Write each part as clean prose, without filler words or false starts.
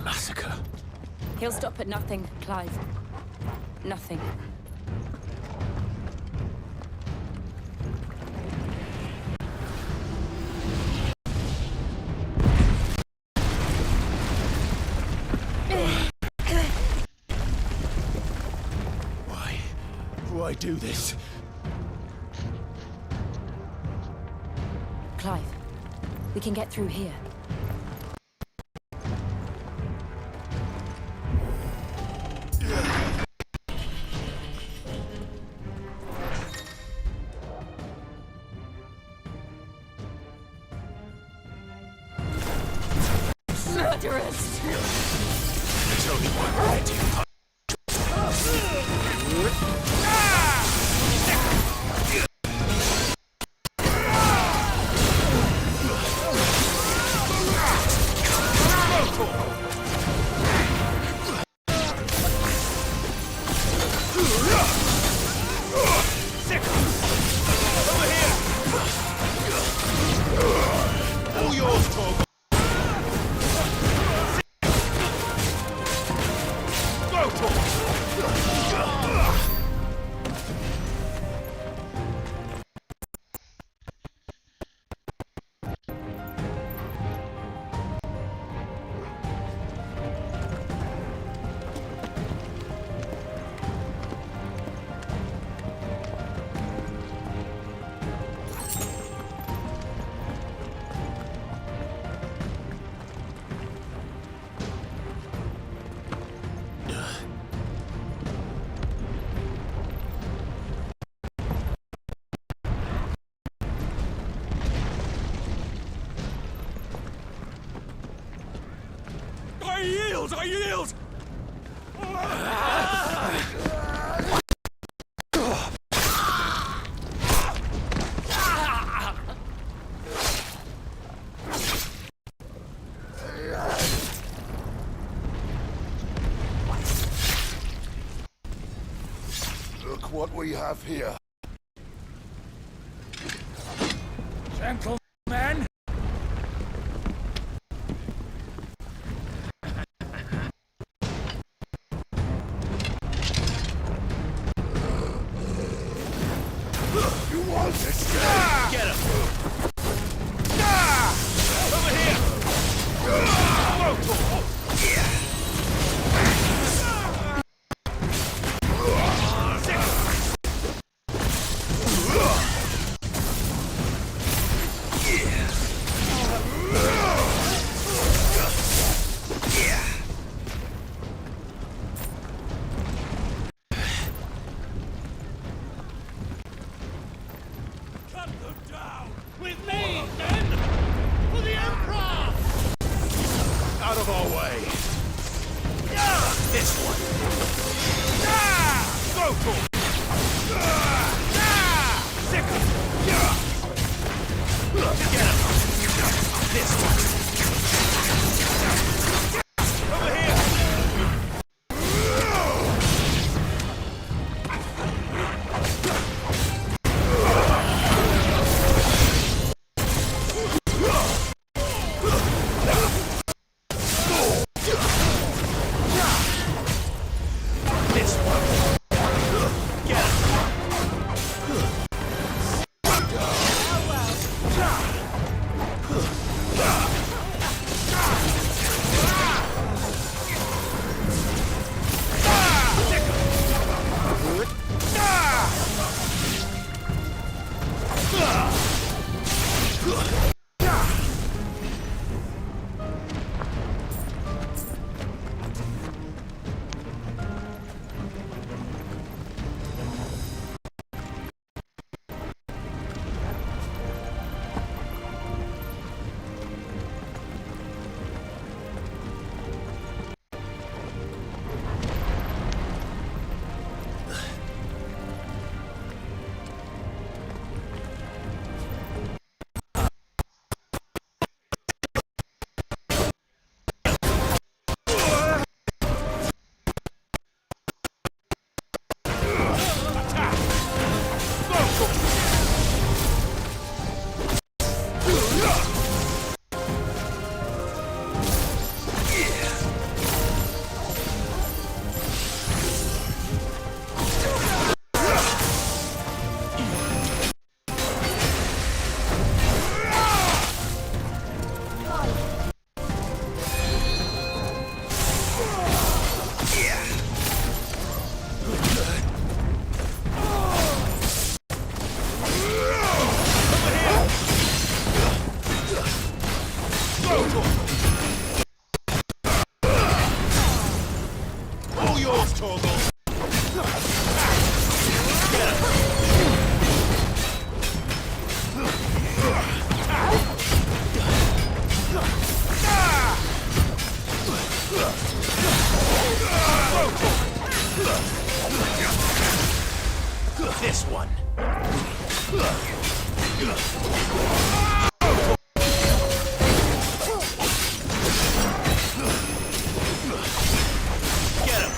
massacre. He'll stop at nothing, Clive. Nothing. Why do this? Clive, we can get through here. Murderers! There's only one way to I yield! Look what we have here. Gentlemen! Get him! Over here! All yours, Torgal. Get him. This one. Get him.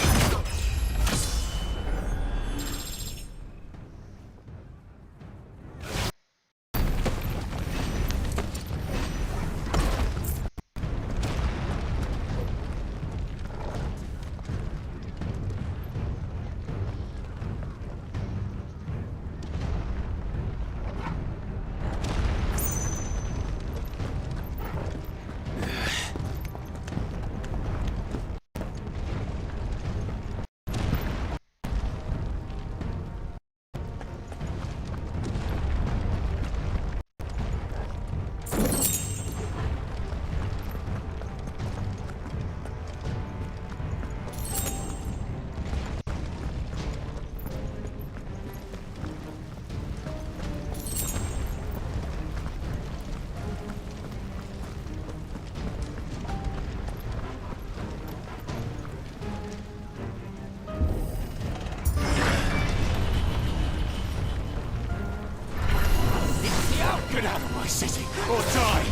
Get out of my city, or die!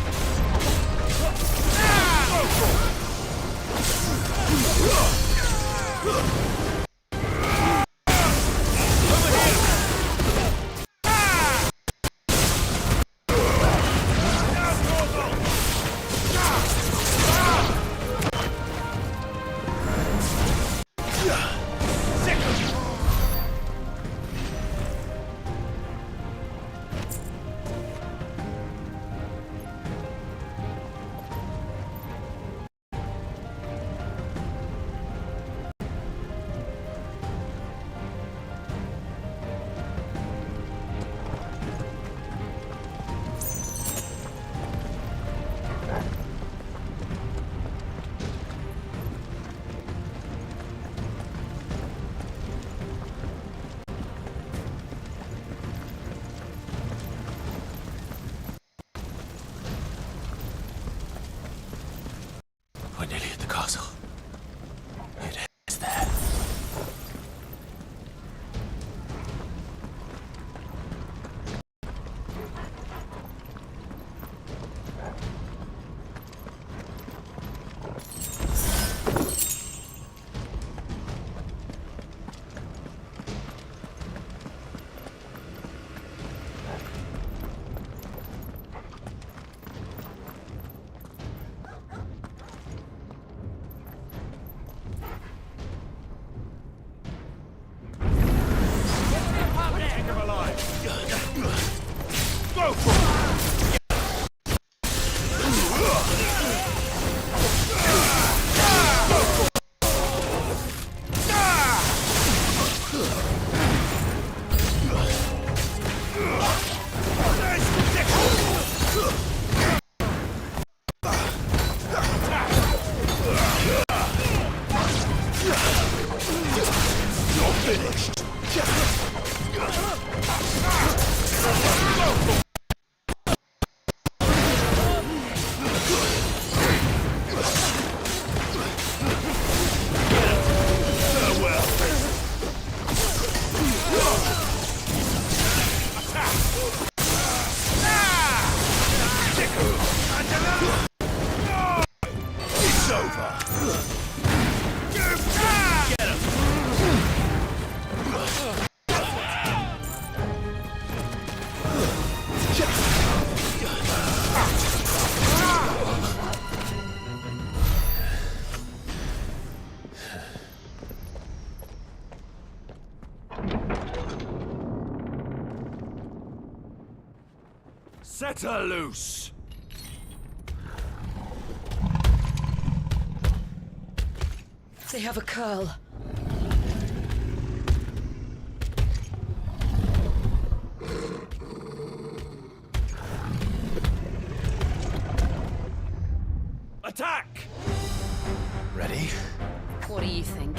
We're nearly at the castle. It is there. Go for it! You're finished! It's over! Get him! Set her loose! They have a curl. Attack! Ready? What do you think?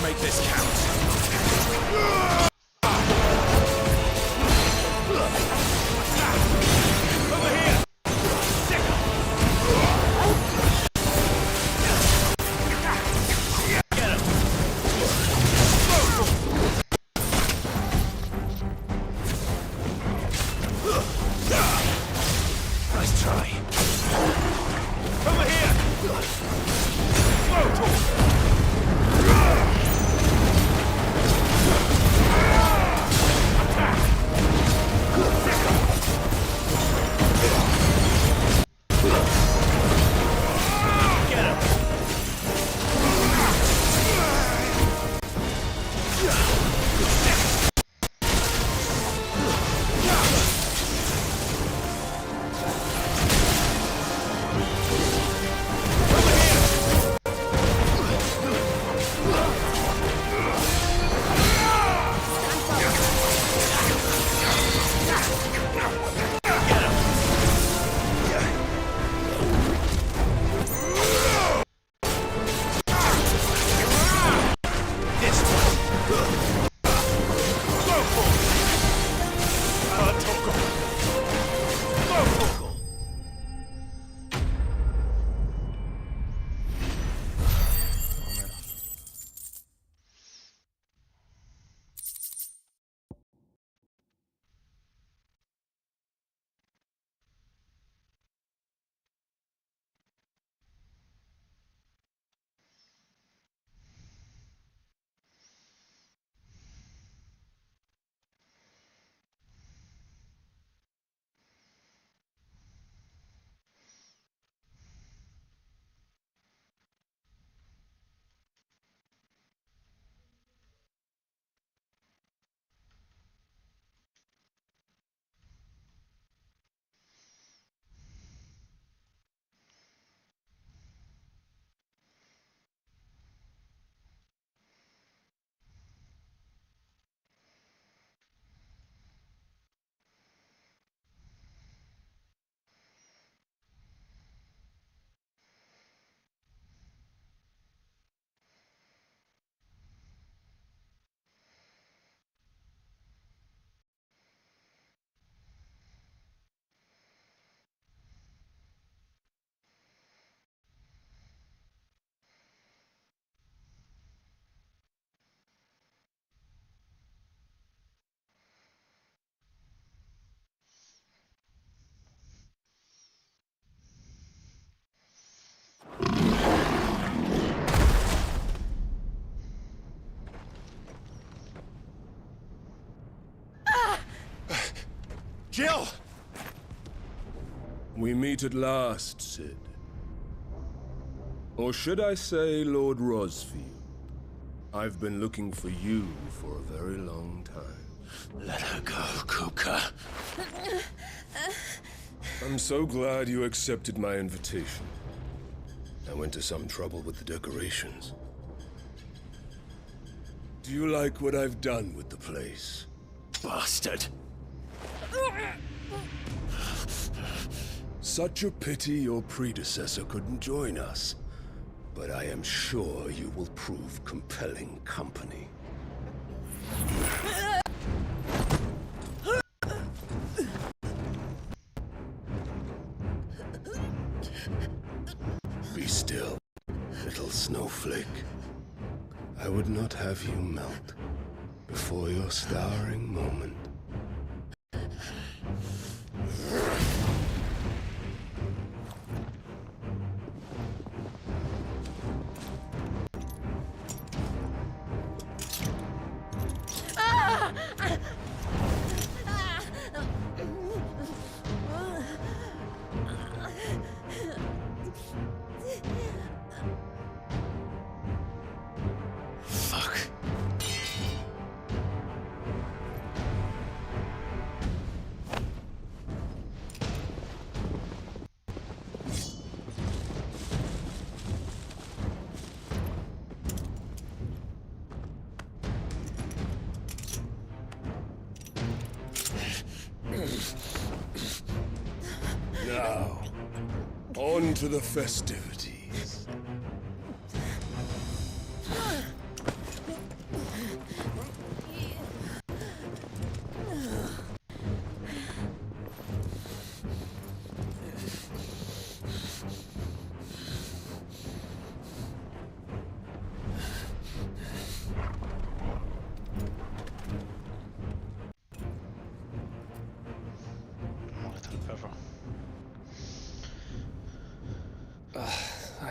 Let's make this count. Over here! Sickle! Get him! Nice try. Over here! Get him! Jill! We meet at last, Sid. Or should I say, Lord Rosfield? I've been looking for you for a very long time. Let her go, Kuka. I'm so glad you accepted my invitation. I went to some trouble with the decorations. Do you like what I've done with the place? Bastard. Such a pity your predecessor couldn't join us. But I am sure you will prove compelling company. Be still, little snowflake. I would not have you melt before your starring moment. Fuck. Now, on to the festivities.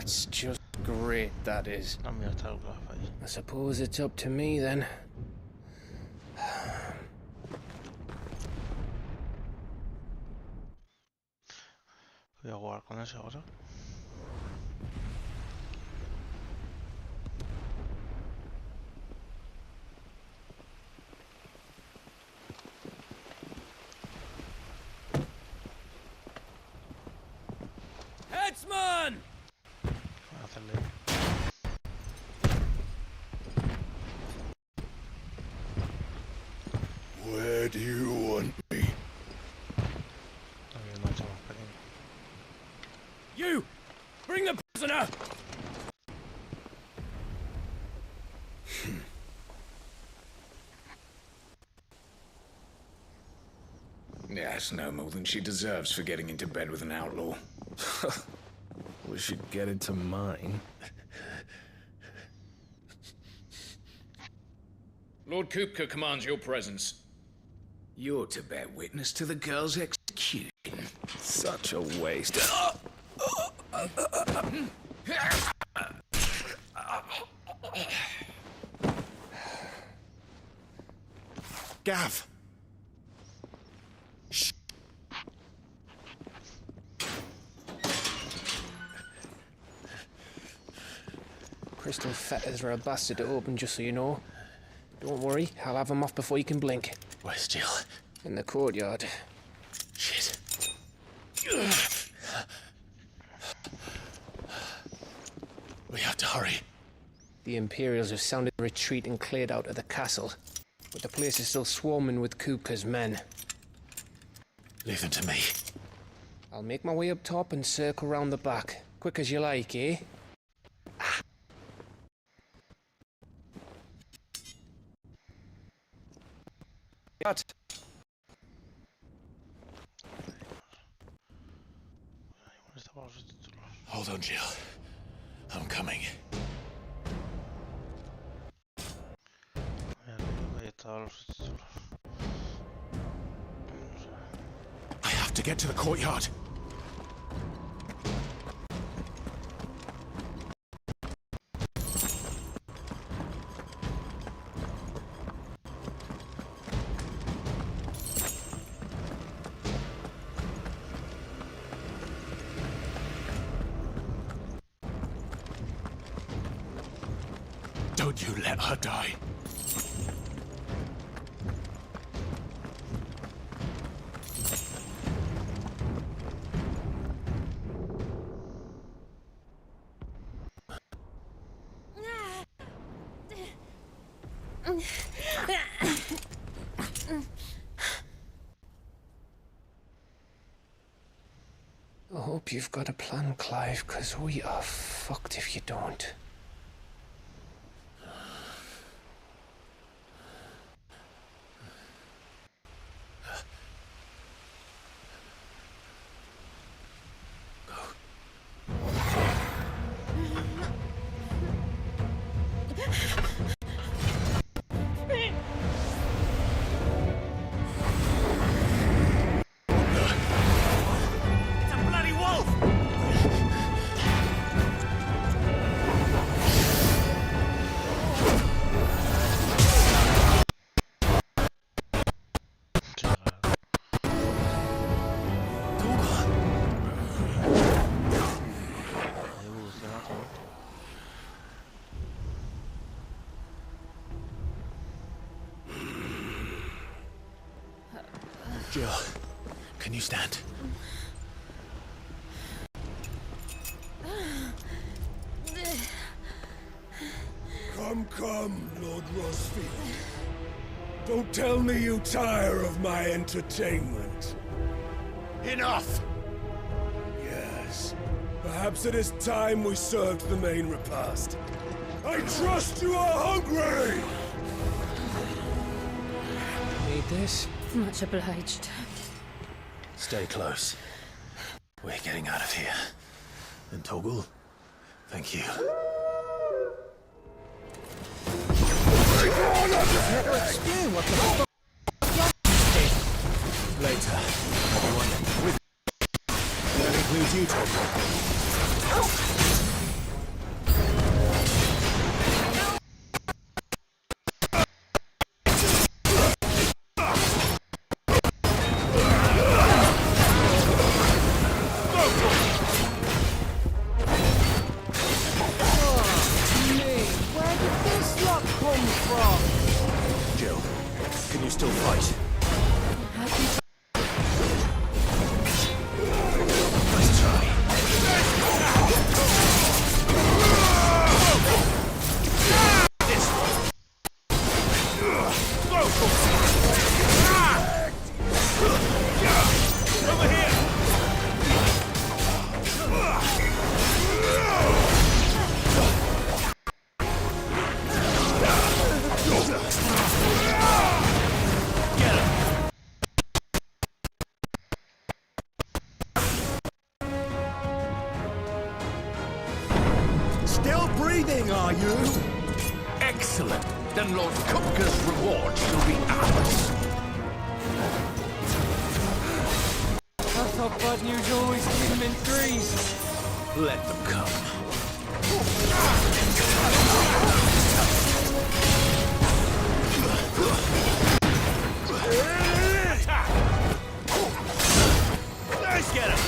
That's just great, that is. Nem jött el ugrálva így. I suppose it's up to me then. Voy a jugar con ese ahora. Headsman! Voy a hacerle. Where do you want me? También lo he hecho más pequeño. You! Bring the prisoner! Yes, no more than she deserves for getting into bed with an outlaw. We should get into mine. Lord Kupka commands your presence. You're to bear witness to the girl's execution. Such a waste. Gav! Crystal fetters are a bastard to open, just so you know. Don't worry, I'll have them off before you can blink. Where's Jill? In the courtyard. Shit. We have to hurry. The Imperials have sounded a retreat and cleared out of the castle. But the place is still swarming with Kupka's men. Leave them to me. I'll make my way up top and circle round the back. Quick as you like, eh? What? ¿Dónde estaban los títulos? Hold on, Jill. I'm coming. Ahí estaban los títulos. I have to get to the courtyard. Don't you let her die. I hope you've got a plan, Clive, because we are fucked if you don't. Jill, can you stand? Come, Lord Rosfield. Don't tell me you tire of my entertainment. Enough! Yes. Perhaps it is time we served the main repast. I trust you are hungry! Need this? Much obliged. Stay close. We're getting out of here. And Toggle, thank you. What the fuck? Later. Everyone, with that includes you, Toggle. still fight. Nice try. Over here! Still breathing, are you? Excellent. Then Lord Kupka's reward shall be ours. I thought bad news always came in threes. Let them come. Nice get him!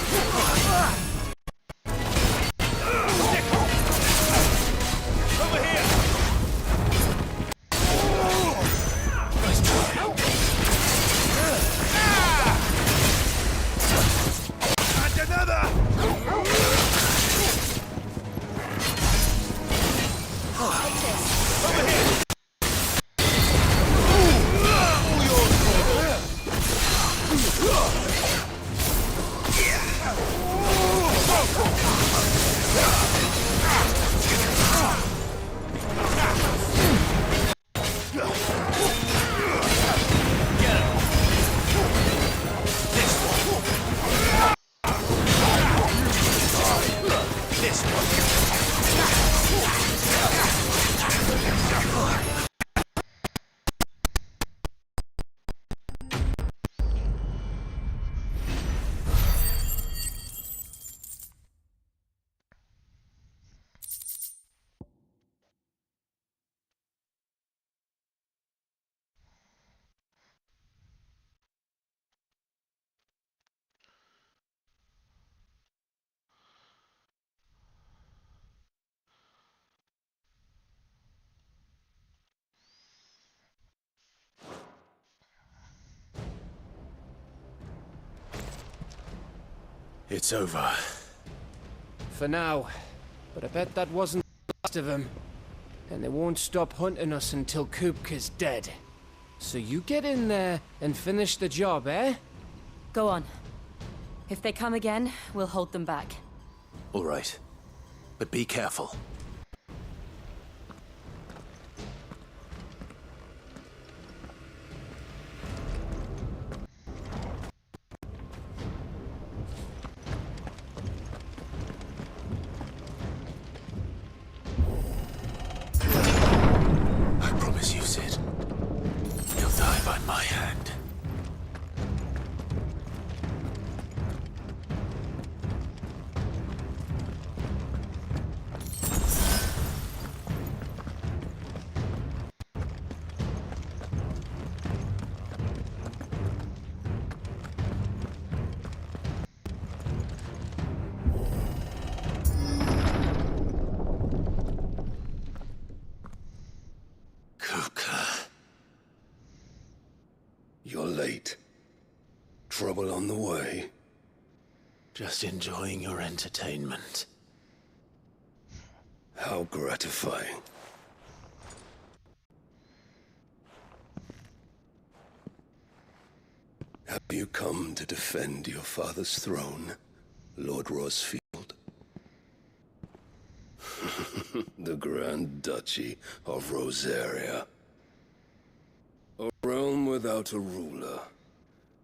Over here! Nice try. And another! Over here! It's over. For now. But I bet that wasn't the last of them. And they won't stop hunting us until Kupka's dead. So you get in there and finish the job, eh? Go on. If they come again, we'll hold them back. All right. But be careful. I promise you, Sid. You'll die by my hand. Kupka. You're late. Trouble on the way. Just enjoying your entertainment. How gratifying. Have you come to defend your father's throne, Lord Rosfield? The Grand Duchy of Rosaria. A realm without a ruler,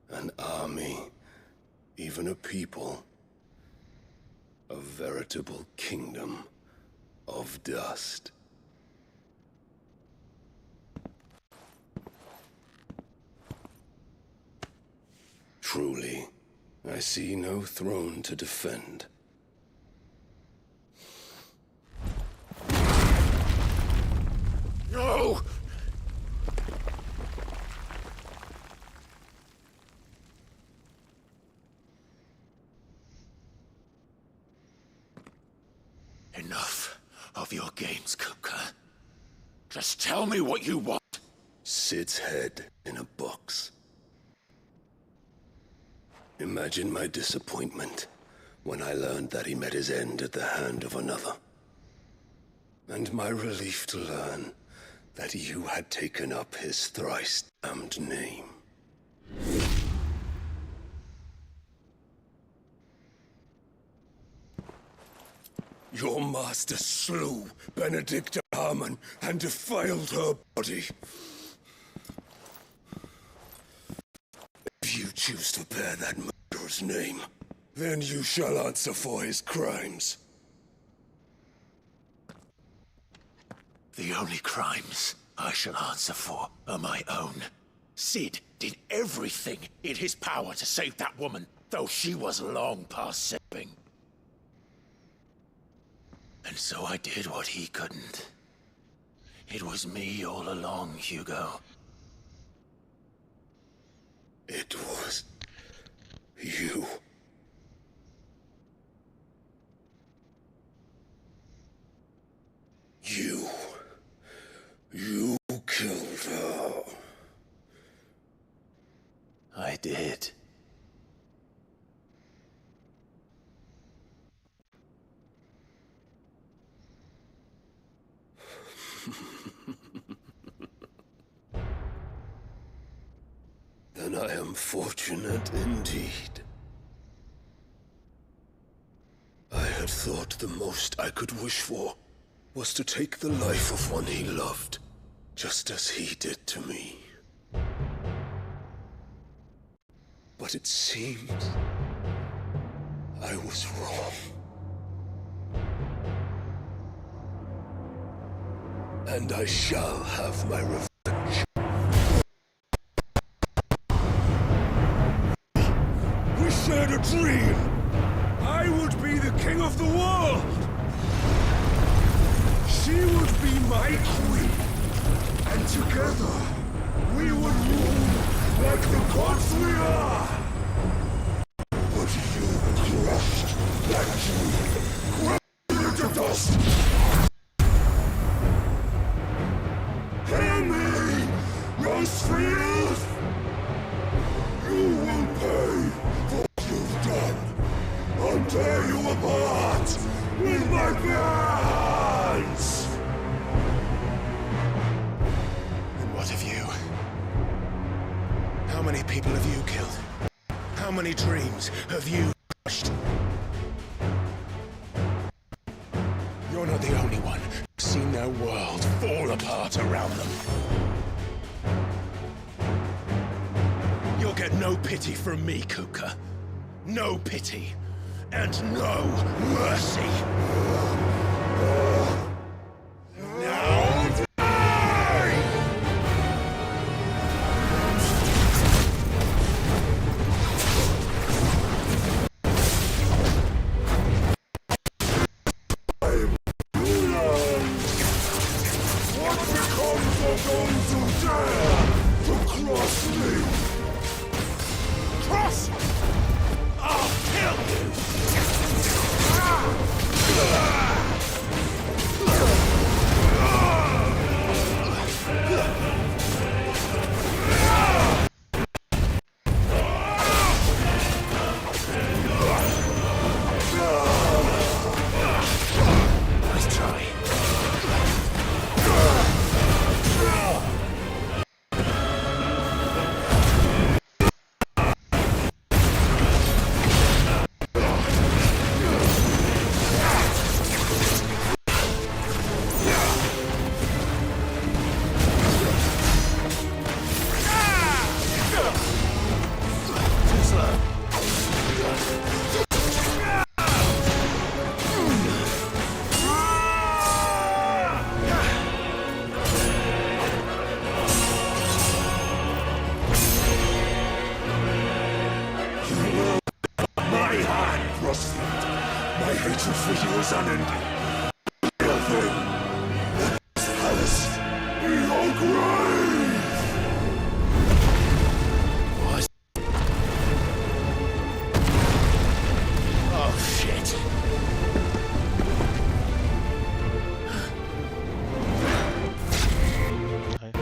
an army, even a people. A veritable kingdom of dust. Truly, I see no throne to defend. No! Enough of your games, Kupka. Just tell me what you want. Sid's head in a box. Imagine my disappointment when I learned that he met his end at the hand of another. And my relief to learn that you had taken up his thrice-damned name. Your master slew Benedicta Harmon and defiled her body. If you choose to bear that murderer's name, then you shall answer for his crimes. The only crimes I shall answer for are my own. Sid did everything in his power to save that woman, though she was long past saving. And so I did what he couldn't. It was me all along, Hugo. It was you. You killed her. I did. Then I am fortunate indeed. I had thought the most I could wish for was to take the life of one he loved, just as he did to me. But it seems I was wrong. And I shall have my revenge. We shared a dream. I would be the king of the world. She would be my queen. And together, we would rule like the gods we are. But you crushed that dream. Crushed it to dust. Hear me, Rosefield! You will pay for what you've done. I'll tear you apart with my bare hands! And what of you? How many people have you killed? How many dreams have you crushed? You're not the only one who's seen their world fall apart around them. You'll get no pity from me, Kuka. No pity. And no mercy. Now die! What becomes of those who dare to cross me? Cross! I'll kill you! Nice try. Too slow. My hand, Rosefield. My hatred for you is unending. Nothing. Let Alice be your grave. What? Oh, shit. Ahí.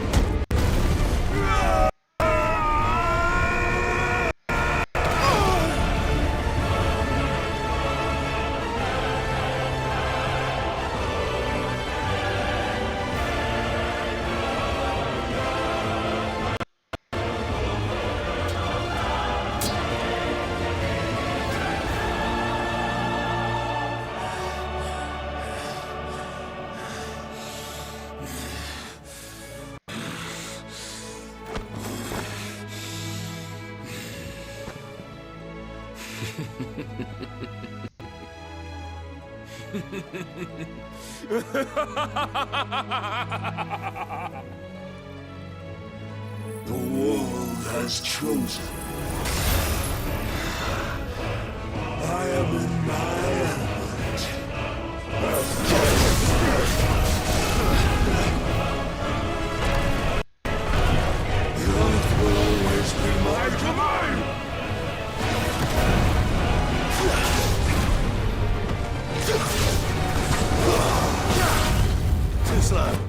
The world has chosen. I am in my element. The earth will always be my domain! Too slow.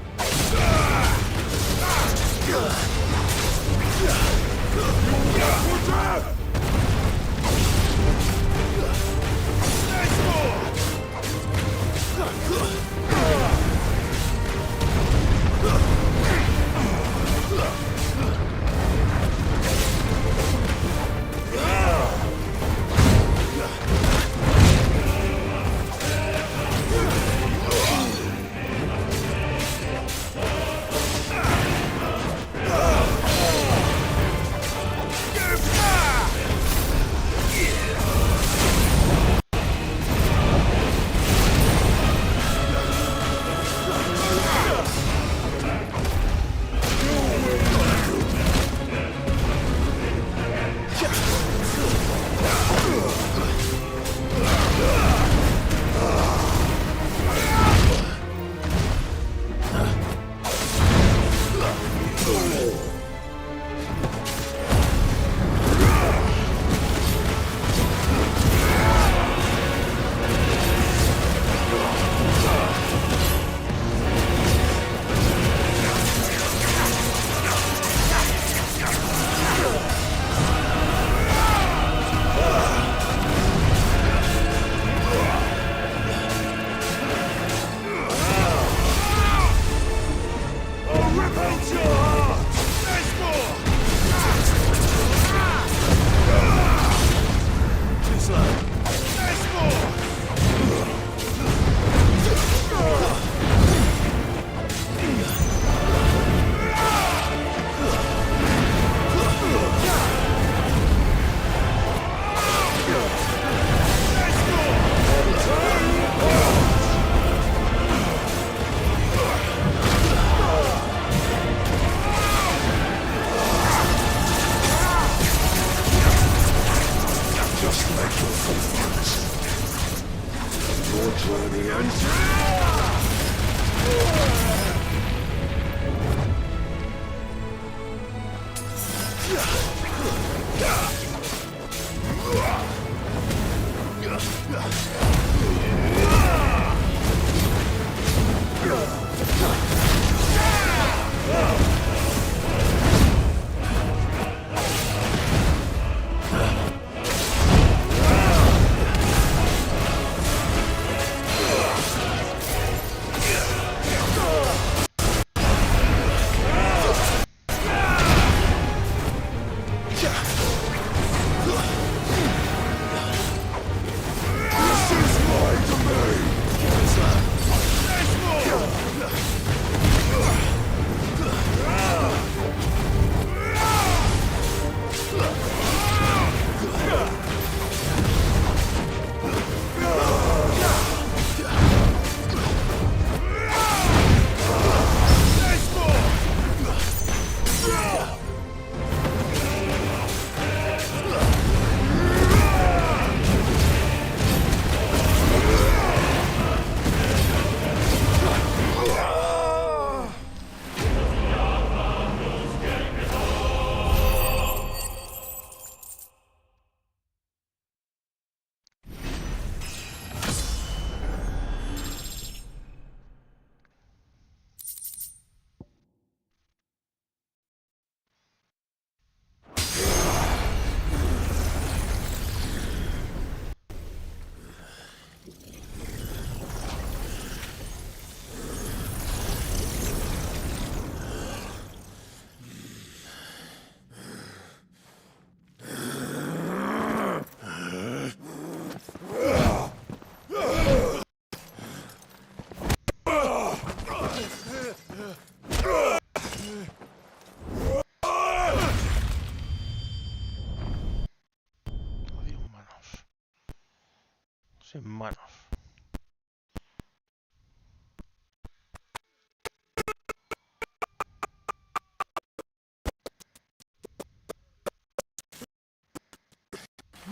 Hermanos.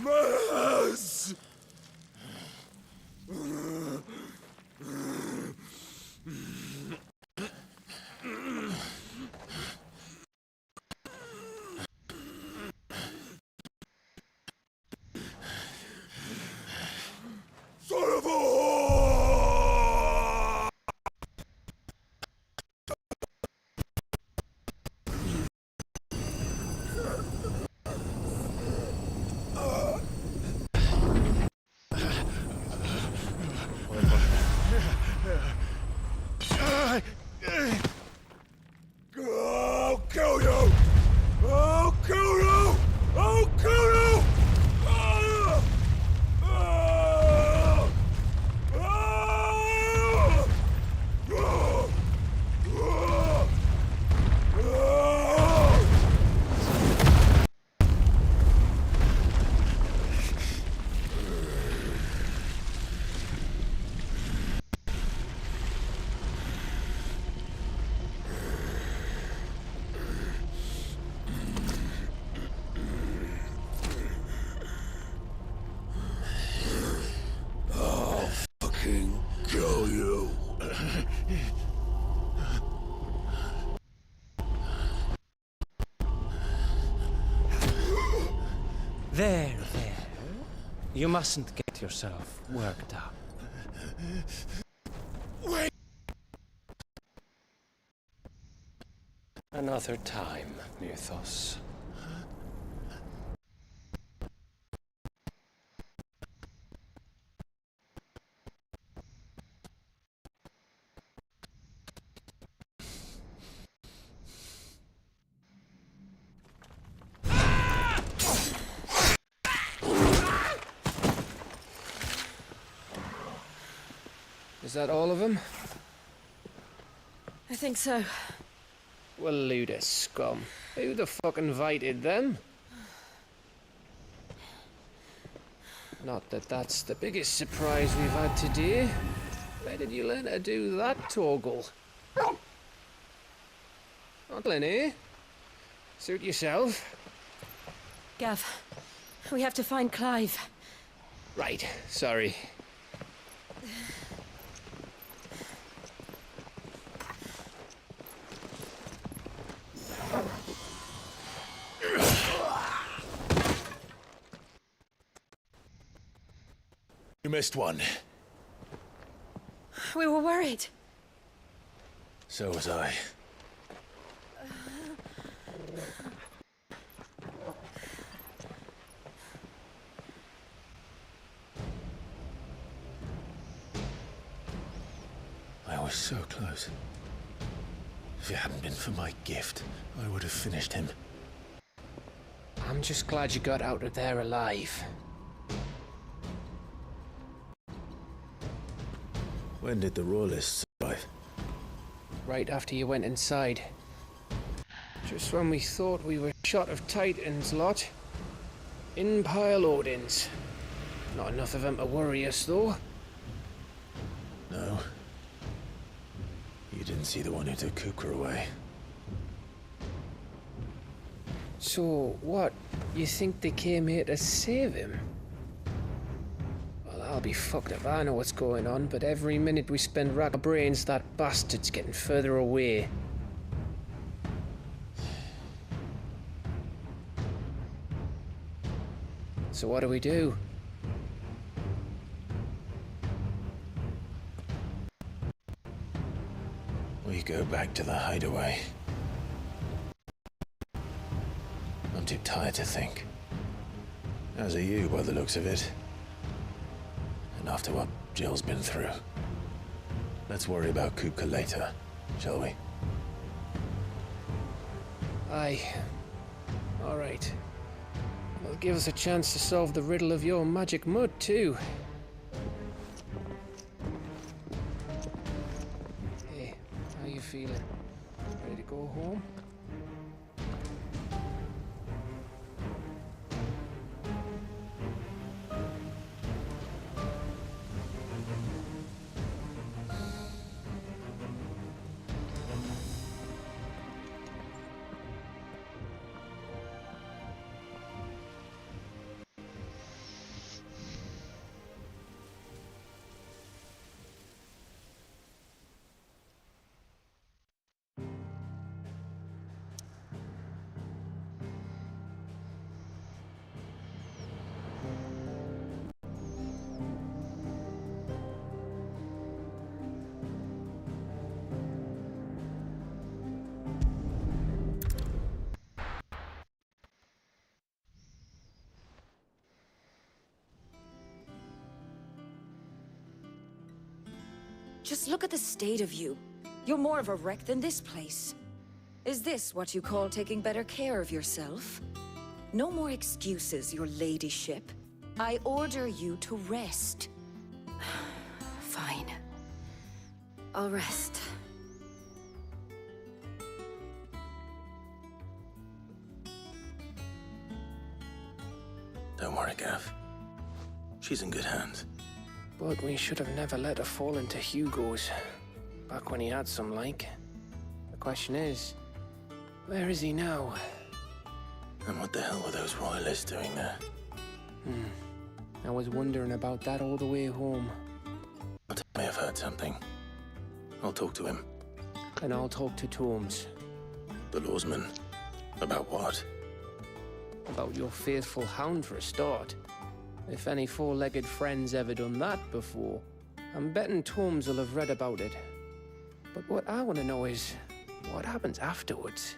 Maz! Son of a whore! I'll kill you! I'll kill you! I'll kill you! Ah! Ah! Ah! Ah! Ah! Fucking kill you. There. You mustn't get yourself worked up. Wait. Another time, Mythos. Is that all of them? I think so. Well, load of scum. Who the fuck invited them? Not that that's the biggest surprise we've had today. Where did you learn to do that, Torgal? Odlin, eh? Suit yourself? Gav, we have to find Clive. Right, sorry. You missed one. We were worried. So was I. I was so close. If it hadn't been for my gift, I would have finished him. I'm just glad you got out of there alive. When did the Royalists survive? Right after you went inside. Just when we thought we were shot of Titans lot. In pile Odins. Not enough of them to worry us, though. No. You didn't see the one who took Kupka away. So, what? You think they came here to save him? Well, I'll be fucked if I know what's going on, but every minute we spend rack our brains, that bastard's getting further away. So what do we do? We go back to the hideaway. I'm too tired to think. As are you, by the looks of it. And after what Jill's been through. Let's worry about Kupka later, shall we? Aye. All right. It'll give us a chance to solve the riddle of your magic mud, too. Hey, how you feeling? Ready to go home? Just look at the state of you. You're more of a wreck than this place. Is this what you call taking better care of yourself? No more excuses, your ladyship. I order you to rest. Fine. I'll rest. Don't worry, Gav. She's in good hands. But we should have never let her fall into Hugo's. Back when he had some like. The question is, where is he now? And what the hell were those royalists doing there? I was wondering about that all the way home. I may have heard something. I'll talk to him. And I'll talk to Tomes. The lawsman. About what? About your faithful hound for a start. If any four-legged friend's ever done that before, I'm betting Tomes will have read about it. But what I want to know is, what happens afterwards?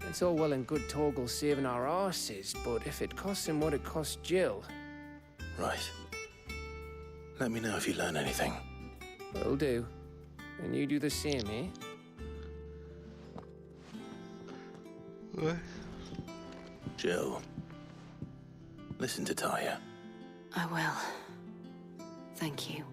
It's all well and good Torgal saving our arses, but if it costs him what it cost Jill... Right. Let me know if you learn anything. Will do. And you do the same, eh? What? Jill. Listen to Taya. I will. Thank you.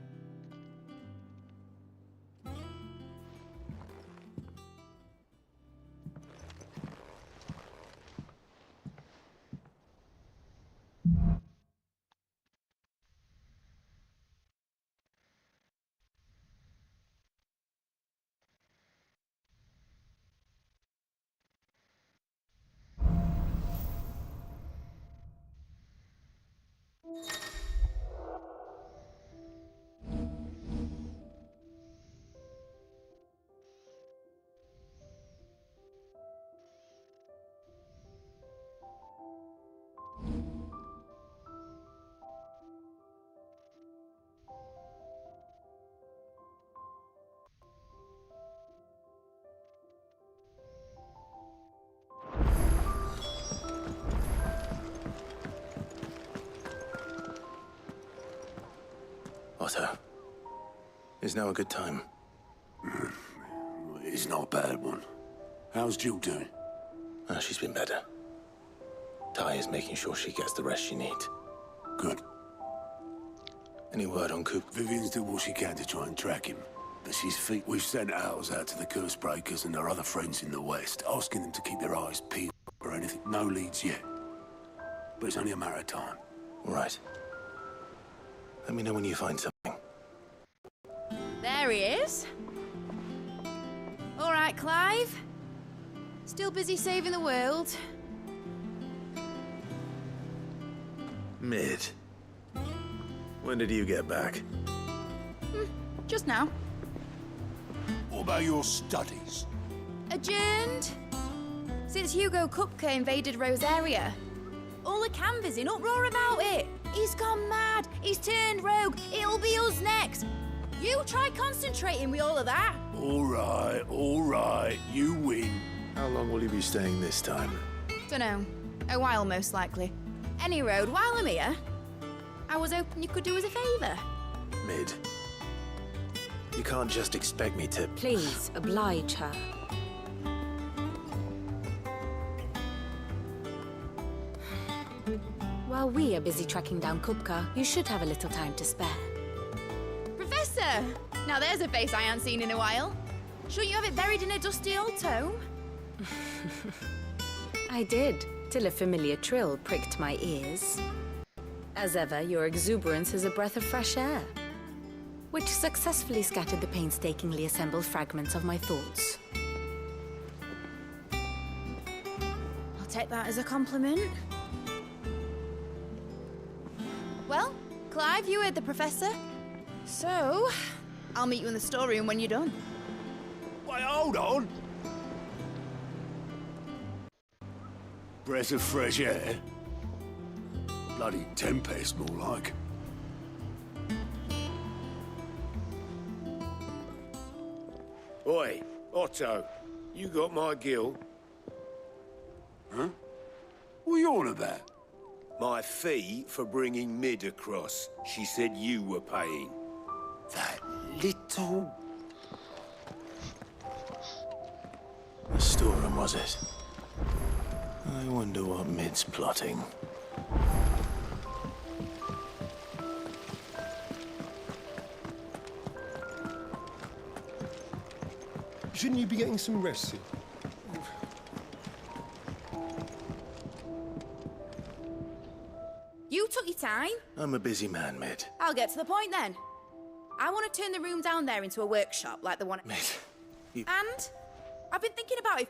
Otto. Is now a good time? It's not a bad one. How's Jill doing? She's been better. Taya's making sure she gets the rest she needs. Good. Any word on Coop? Vivian's doing what she can to try and track him. But we've sent ours out to the curse breakers and their other friends in the west, asking them to keep their eyes peeled for anything. No leads yet. But it's only a matter of time. All right. Let me know when you find something. There he is. All right, Clive. Still busy saving the world. Mid. When did you get back? Just now. What about your studies? Adjourned. Since Hugo Kupka invaded Rosaria. All the canvassers in uproar about it. He's gone mad. He's turned rogue. It'll be us next. You try concentrating with all of that. All right. You win. How long will you be staying this time? Dunno. A while, most likely. Any road, while I'm here, I was hoping you could do us a favour. Mid. You can't just expect me to... Please, oblige her. While we are busy tracking down Kupka, you should have a little time to spare. Professor! Now there's a face I haven't seen in a while. Shouldn't you have it buried in a dusty old tome? I did, till a familiar trill pricked my ears. As ever, your exuberance is a breath of fresh air, which successfully scattered the painstakingly assembled fragments of my thoughts. I'll take that as a compliment. Well, Clive, you heard the professor. So, I'll meet you in the storeroom when you're done. Wait, hold on. Breath of fresh air? Bloody tempest, more like. Oi, Otto, you got my gill? Huh? What are you on about? My fee for bringing Mid across. She said you were paying. That little... The storeroom, was it? I wonder what Mid's plotting. Shouldn't you be getting some rest soon? You took your time. I'm a busy man, Mid. I'll get to the point then. I want to turn the room down there into a workshop like the one... Mid, you... And I've been thinking about it.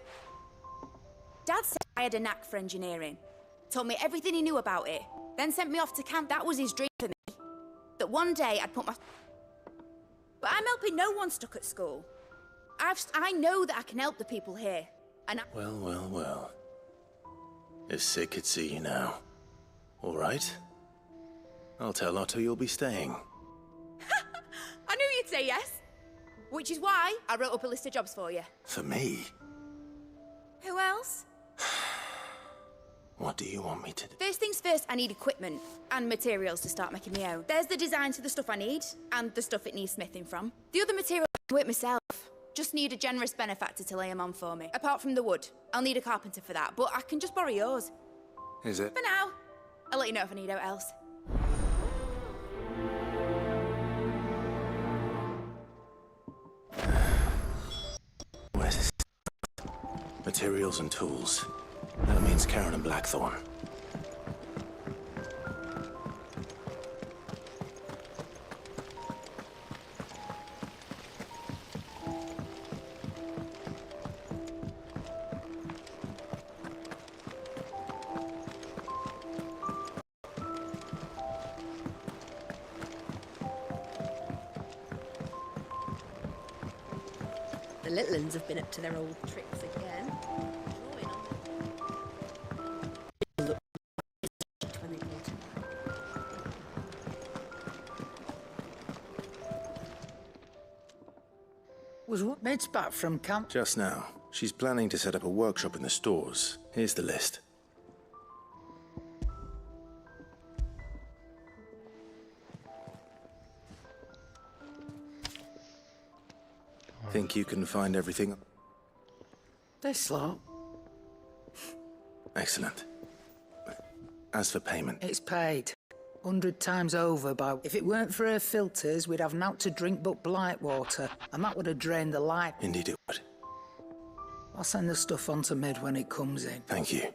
Dad said I had a knack for engineering. Told me everything he knew about it. Then sent me off to camp. That was his dream for me. That one day I'd put my... But I'm helping no one stuck at school. I know that I can help the people here. And I... Well, well, well. If Sid could see you now. All right. I'll tell Otto you'll be staying. I knew you'd say yes. Which is why I wrote up a list of jobs for you. For me? Who else? What do you want me to do? First things first, I need equipment and materials to start making my own. There's the design to the stuff I need, and the stuff it needs smithing from. The other material I can do it myself. Just need a generous benefactor to lay them on for me. Apart from the wood, I'll need a carpenter for that, but I can just borrow yours. Is it? For now. I'll let you know if I need out else. Where's this? Materials and tools. That means Karen and Blackthorn. The little uns have been up to their old tricks again. Was what Mid's back from camp? Just now. She's planning to set up a workshop in the stores. Here's the list. Think you can find everything? This lot? Excellent. As for payment... It's paid. 100 times over, but if it weren't for her filters, we'd have naught to drink but blight water, and that would have drained the light. Indeed it would. I'll send the stuff on to Mid when it comes in. Thank you.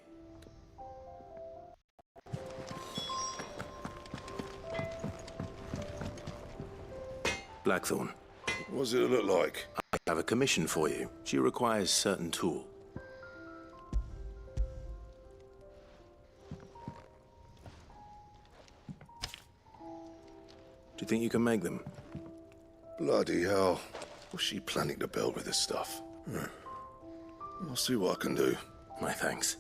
Blackthorn. What does it look like? I have a commission for you. She requires certain tool. Do you think you can make them? Bloody hell. What's she planning to build with this stuff? I'll see what I can do. My thanks.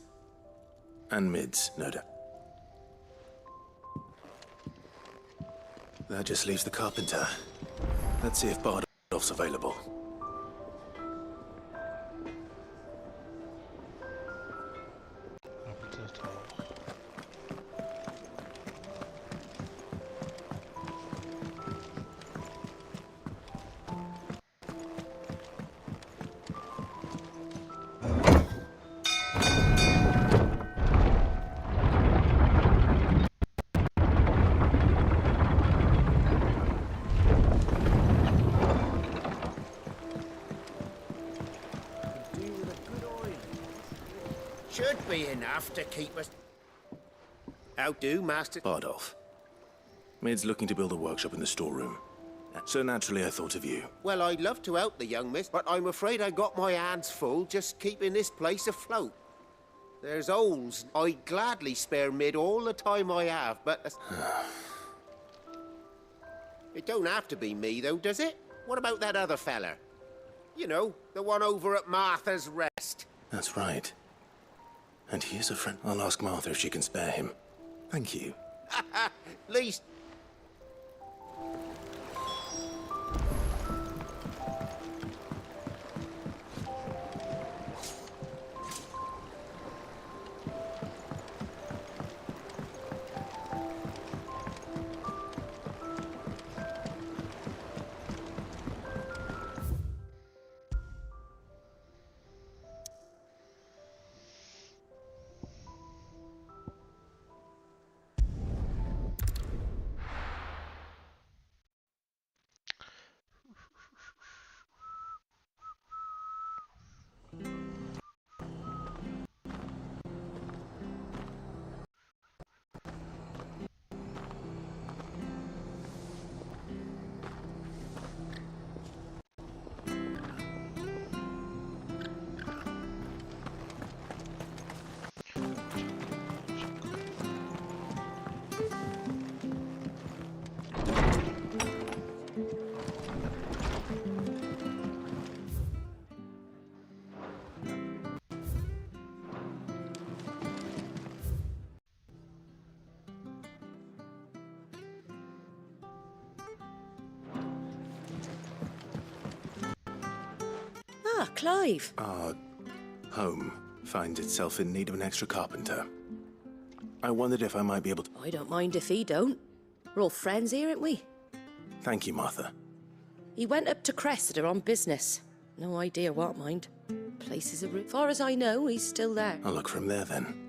And Mid's, no doubt. That just leaves the carpenter. Let's see if Bardolph's available. Should be enough to keep us... How do, Master? Bardolph. Mid's looking to build a workshop in the storeroom. So naturally I thought of you. Well, I'd love to help the young miss, but I'm afraid I got my hands full just keeping this place afloat. There's holes. I'd gladly spare Mid all the time I have, but... It don't have to be me, though, does it? What about that other fella? You know, the one over at Martha's Rest. That's right. And he is a friend. I'll ask Martha if she can spare him. Thank you. Least... Clive? Our home finds itself in need of an extra carpenter. I wondered if I might be able to... I don't mind if he don't. We're all friends here, aren't we? Thank you, Martha. He went up to Cressida on business. No idea what, mind. Place is as far as I know, he's still there. I'll look from there, then.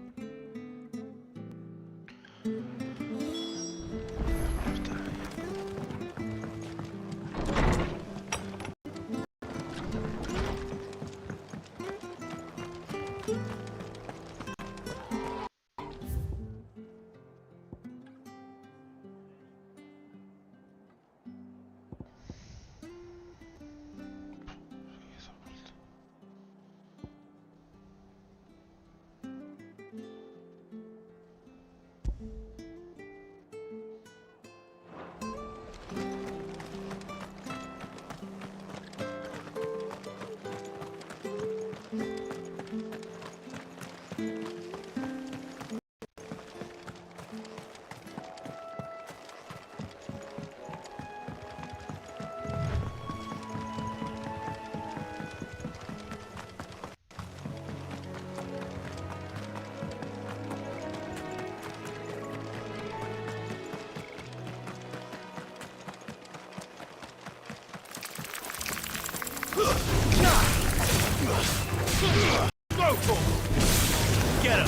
Go for him! Get him!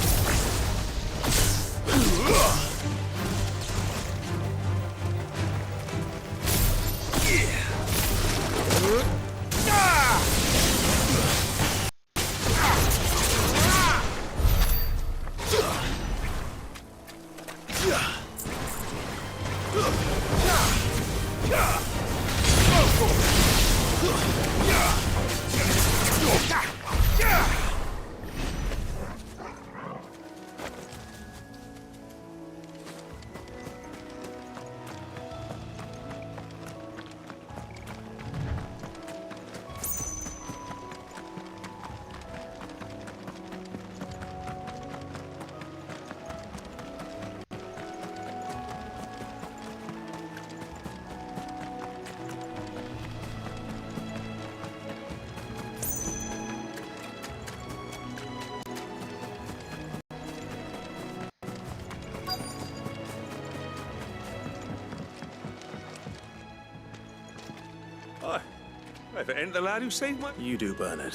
If it ain't the lad who saved my... You do, Bernard.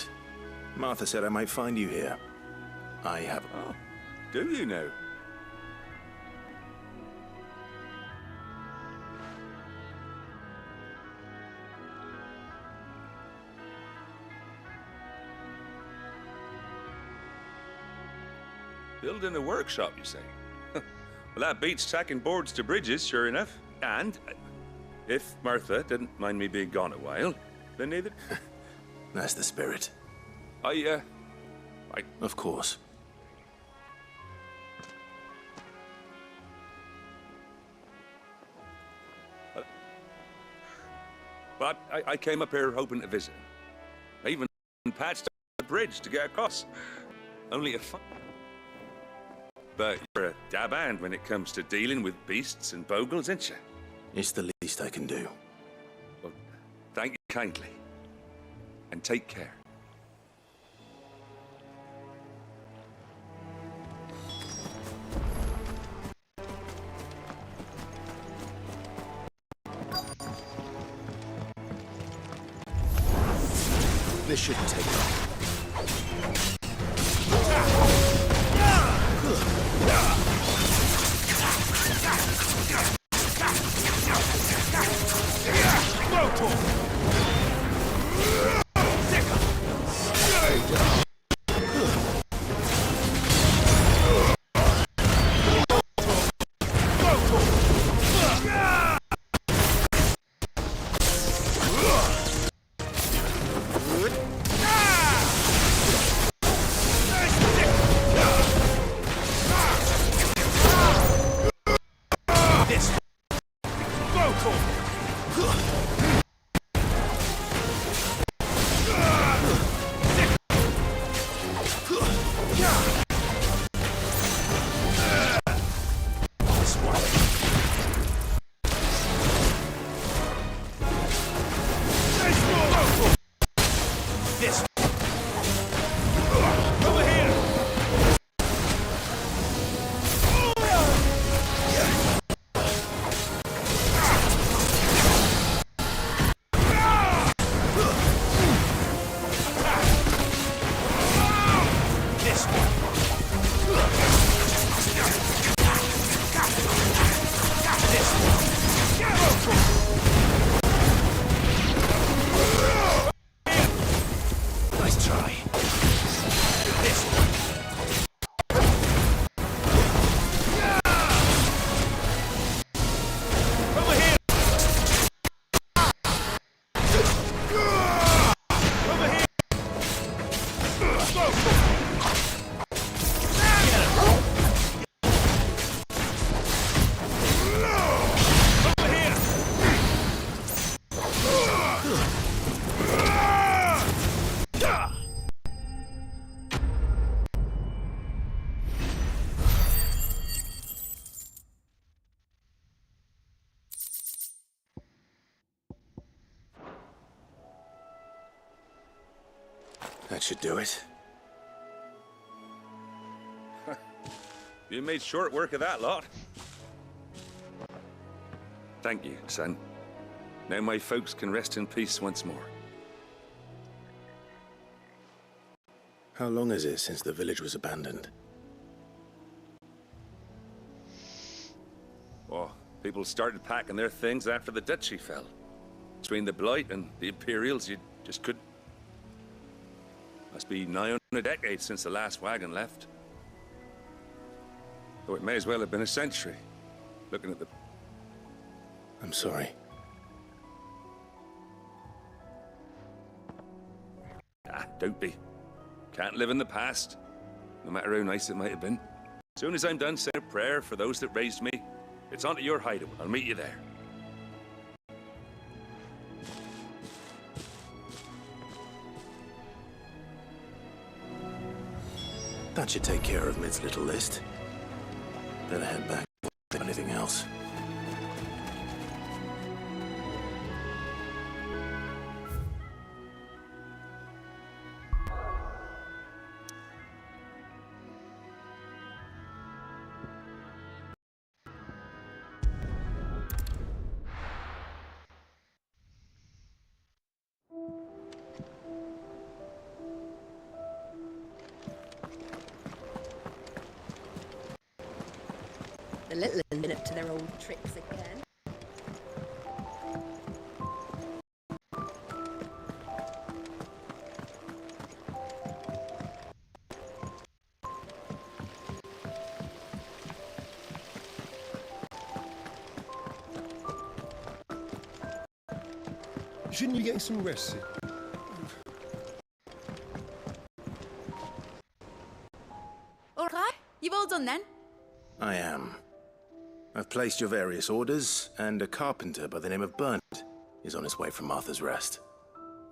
Martha said I might find you here. I have... Oh, do you know? Building a workshop, you say? Well, that beats tacking boards to bridges, sure enough. And if Martha didn't mind me being gone a while, then neither... That's the spirit. I... Of course. But I came up here hoping to visit. I even patched the bridge to get across. Only a fun... But you're a dab hand when it comes to dealing with beasts and bogles, ain't you? It's the least I can do. Well, thank you kindly. And take care. This shouldn't take long. This Nice try. This one. Over here. Over here. That should do it. You made short work of that lot. Thank you, son. Now my folks can rest in peace once more. How long is it since the village was abandoned? Oh, people started packing their things after the duchy fell. Between the Blight and the Imperials, you just couldn't. Must be nigh on a decade since the last wagon left. Though it may as well have been a century, looking at the... I'm sorry. Ah, don't be. Can't live in the past, no matter how nice it might have been. As soon as I'm done saying a prayer for those that raised me, it's on to your hideout. I'll meet you there. That should take care of Mid's little list. Better head back if anything else. The little ones been up to their old tricks again. Shouldn't you get some rest, Sid? All right, you've all done then? I am. I've placed your various orders, and a carpenter by the name of Burnt is on his way from Martha's Rest.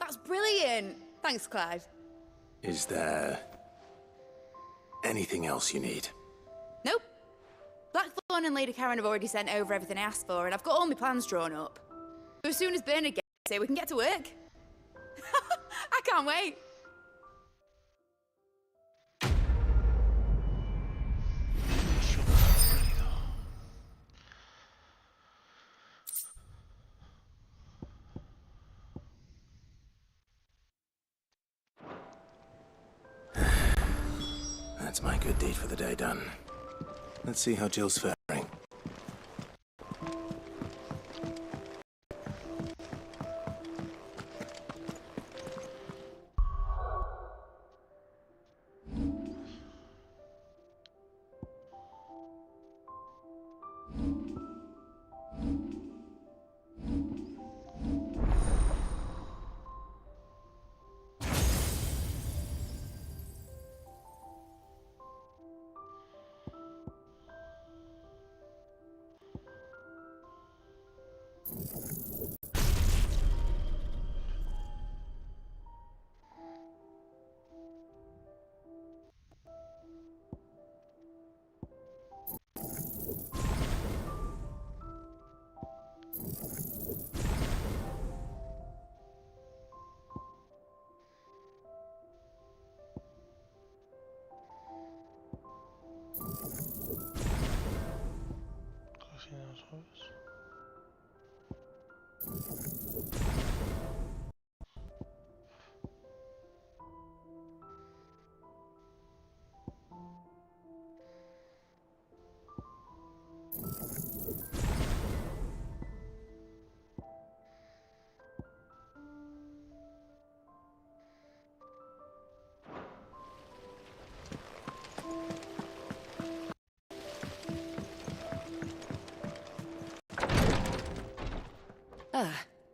That's brilliant. Thanks, Clive. Is there anything else you need? Nope. Blackthorn and Lady Karen have already sent over everything I asked for, and I've got all my plans drawn up. So as soon as Bernard gets here, we can get to work. I can't wait. That's my good deed for the day done. Let's see how Jill's faring.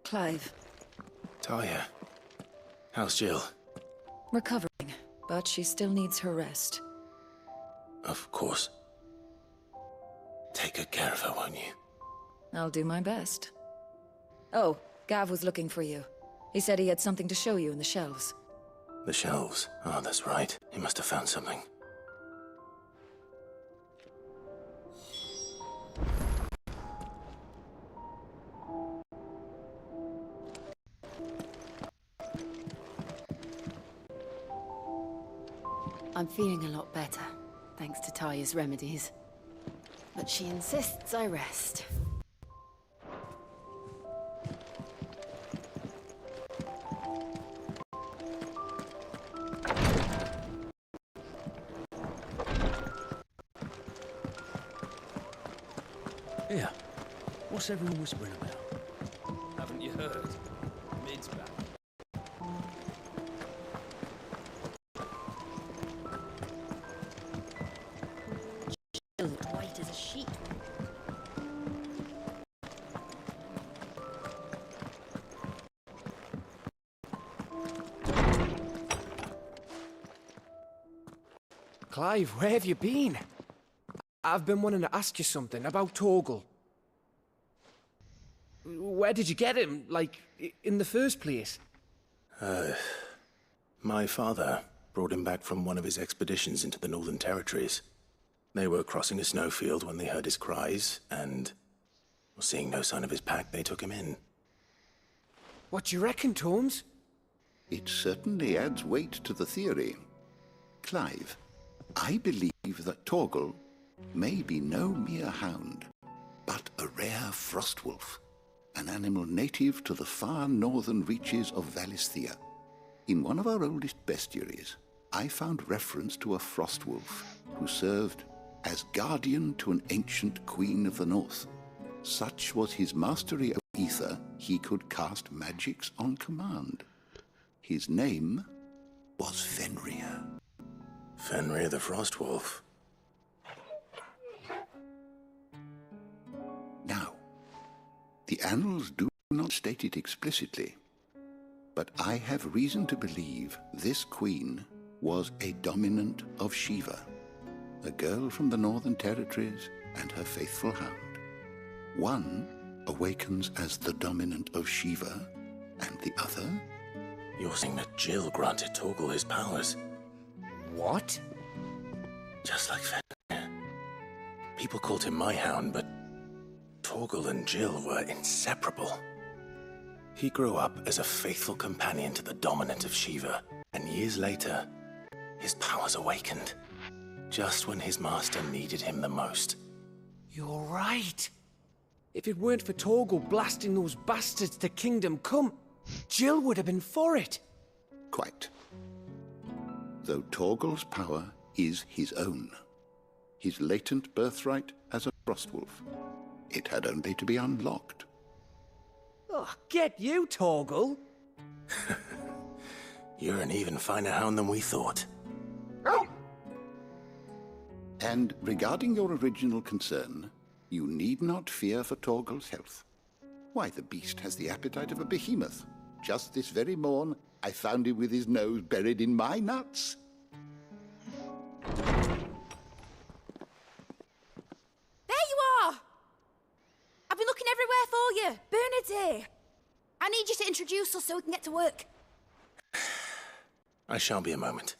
Clive. Talia. How's Jill? Recovering, but she still needs her rest. Of course. Take good care of her, won't you? I'll do my best. Oh, Gav was looking for you. He said he had something to show you in the shelves. The shelves. Oh, that's right. He must have found something. I'm feeling a lot better, thanks to Talia's remedies. But she insists I rest. Here, what's everyone whispering about? Haven't you heard? Mid's back. White as a sheet. Clive, where have you been? I've been wanting to ask you something about Torgal. Where did you get him, like, in the first place? My father brought him back from one of his expeditions into the Northern Territories. They were crossing a snowfield when they heard his cries, and seeing no sign of his pack, they took him in. What do you reckon, Tomes? It certainly adds weight to the theory. Clive, I believe that Torgal may be no mere hound, but a rare frostwolf, an animal native to the far northern reaches of Valisthea. In one of our oldest bestiaries, I found reference to a frostwolf who served as guardian to an ancient queen of the north. Such was his mastery of ether, he could cast magics on command. His name was Fenrir. Fenrir the Frostwolf. Now, the annals do not state it explicitly, but I have reason to believe this queen was a dominant of Shiva, a girl from the Northern Territories and her faithful hound. One awakens as the dominant of Shiva, and the other... You're saying that Jill granted Torgal his powers? What? Just like Fenrir. People called him my hound, but Torgal and Jill were inseparable. He grew up as a faithful companion to the dominant of Shiva, and years later, his powers awakened. Just when his master needed him the most. You're right. If it weren't for Torgal blasting those bastards to Kingdom Come, Jill would have been for it. Quite. Though Torgal's power is his own, his latent birthright as a Frostwolf, it had only to be unlocked. Oh, get you, Torgal! You're an even finer hound than we thought. And regarding your original concern, you need not fear for Torgal's health. Why, the beast has the appetite of a behemoth. Just this very morn, I found him with his nose buried in my nuts. There you are! I've been looking everywhere for you. Bernard's here. I need you to introduce us so we can get to work. I shall be a moment.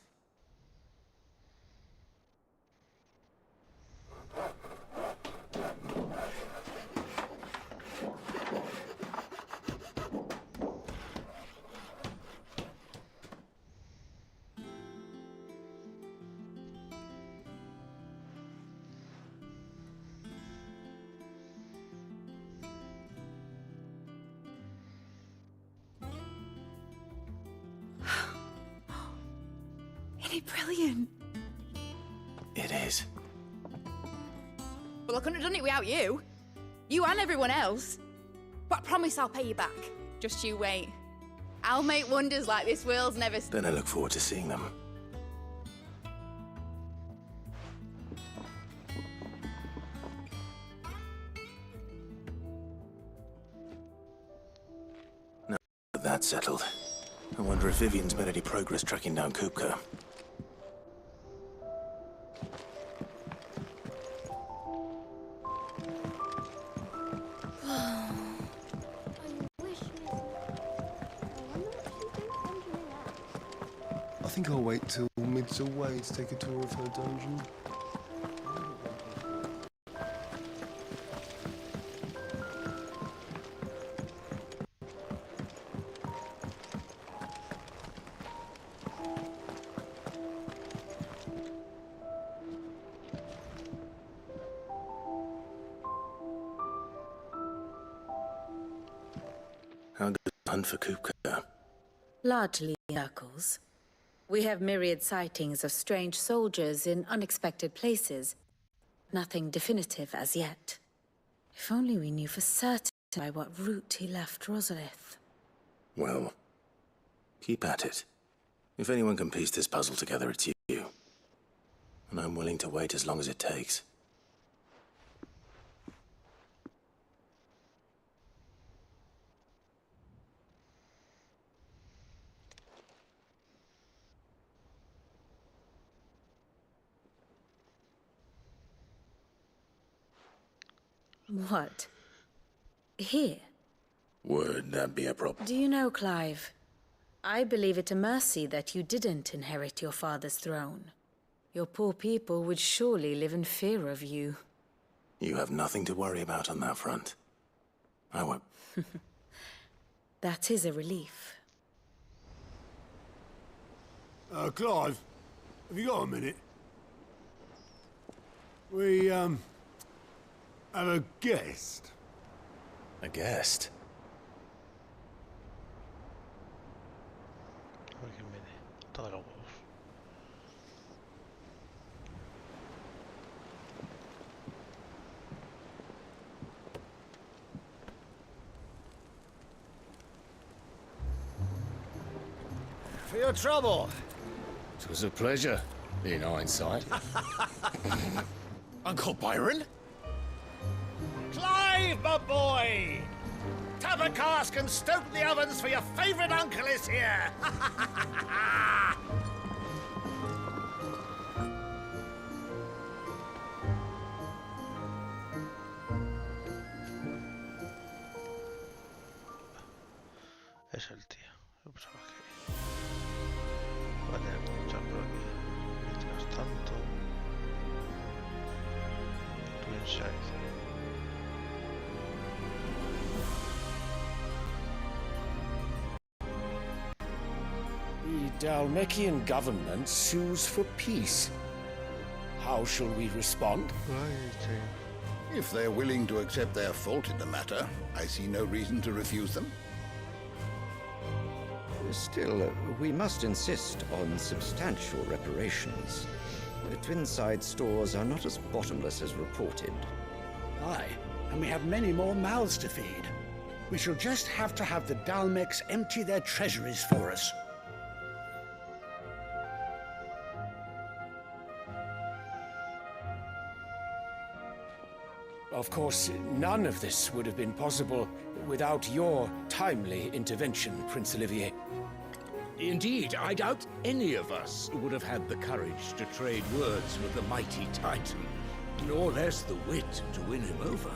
Isn't it brilliant? It is. Well, I couldn't have done it without you. You and everyone else. But I promise I'll pay you back. Just you wait. I'll make wonders like this world's never... Then I look forward to seeing them. that's settled, I wonder if Vivian's made any progress tracking down Kupka. I think I'll wait till Mid's away to take a tour of her dungeon. How good is the hunt for Kupka? Largely circles. We have myriad sightings of strange soldiers in unexpected places. Nothing definitive as yet. If only we knew for certain by what route he left Rosalith. Well, keep at it. If anyone can piece this puzzle together, it's you. And I'm willing to wait as long as it takes. What? Here? Would that be a problem? Do you know, Clive? I believe it a mercy that you didn't inherit your father's throne. Your poor people would surely live in fear of you. You have nothing to worry about on that front. I won't. That is a relief. Clive, have you got a minute? We, have a guest. A guest? For your trouble. It was a pleasure, in hindsight. Uncle Byron? Clive, my boy! Tap a cask and stoke the ovens, for your favourite uncle is here! Es el tío. Yo pensaba que... Vale, escuchar por aquí. Mientras tanto... Twin Side. The Dalmekian government sues for peace. How shall we respond? If they're willing to accept their fault in the matter, I see no reason to refuse them. Still, we must insist on substantial reparations. The Twinside stores are not as bottomless as reported. Aye, and we have many more mouths to feed. We shall just have to have the Dalmecs empty their treasuries for us. Of course, none of this would have been possible without your timely intervention, Prince Olivier. Indeed, I doubt any of us would have had the courage to trade words with the mighty Titan, nor less the wit to win him over.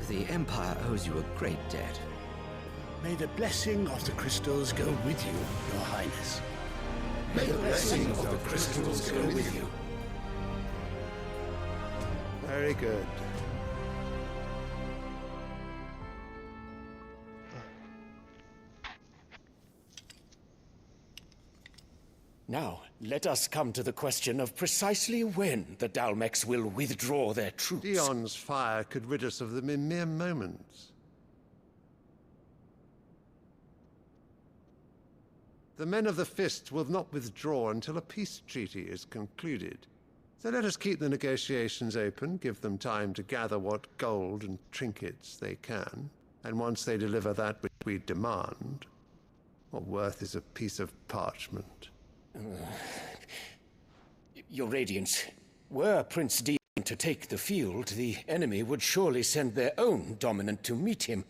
The Empire owes you a great debt. May the blessing of the crystals go with you, Your Highness. May the blessing of the crystals go with you. Very good. Now, let us come to the question of precisely when the Dalmecs will withdraw their troops. Dion's fire could rid us of them in mere moments. The men of the Fist will not withdraw until a peace treaty is concluded. So let us keep the negotiations open, give them time to gather what gold and trinkets they can, and once they deliver that which we demand, what worth is a piece of parchment? Your Radiance, were Prince Dion to take the field, the enemy would surely send their own dominant to meet him.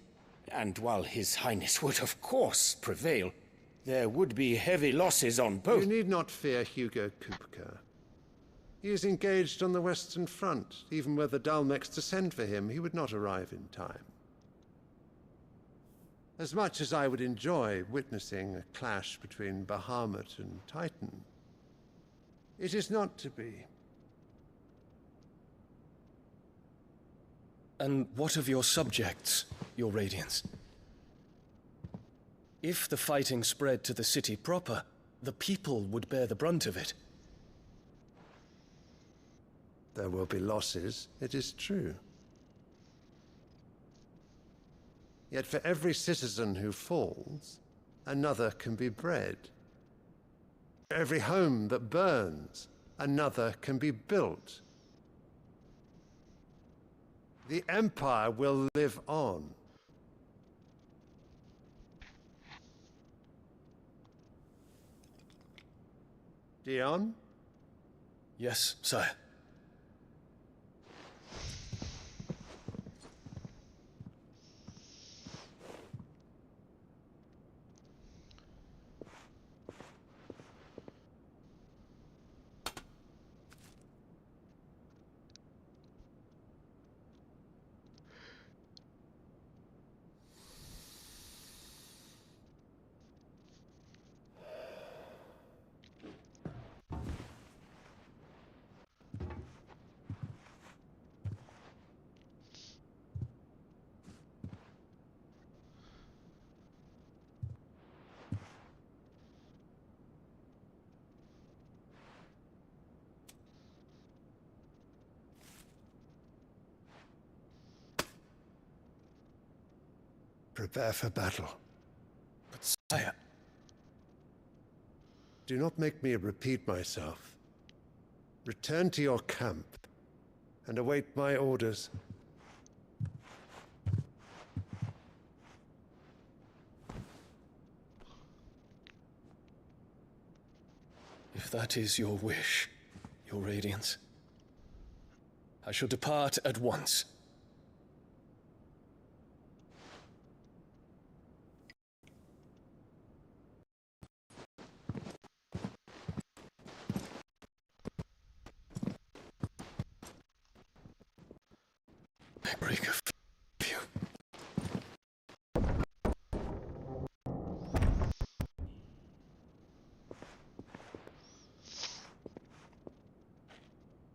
And while His Highness would of course prevail, there would be heavy losses on both. You need not fear Hugo Kupka. He is engaged on the Western Front. Even were the Dalmex to send for him, he would not arrive in time. As much as I would enjoy witnessing a clash between Bahamut and Titan, it is not to be. And what of your subjects, Your Radiance? If the fighting spread to the city proper, the people would bear the brunt of it. There will be losses, it is true. Yet for every citizen who falls, another can be bred. For every home that burns, another can be built. The Empire will live on. Dion? Yes, sire. Prepare for battle. But sire... Do not make me repeat myself. Return to your camp and await my orders. If that is your wish, Your Radiance, I shall depart at once. I break a few.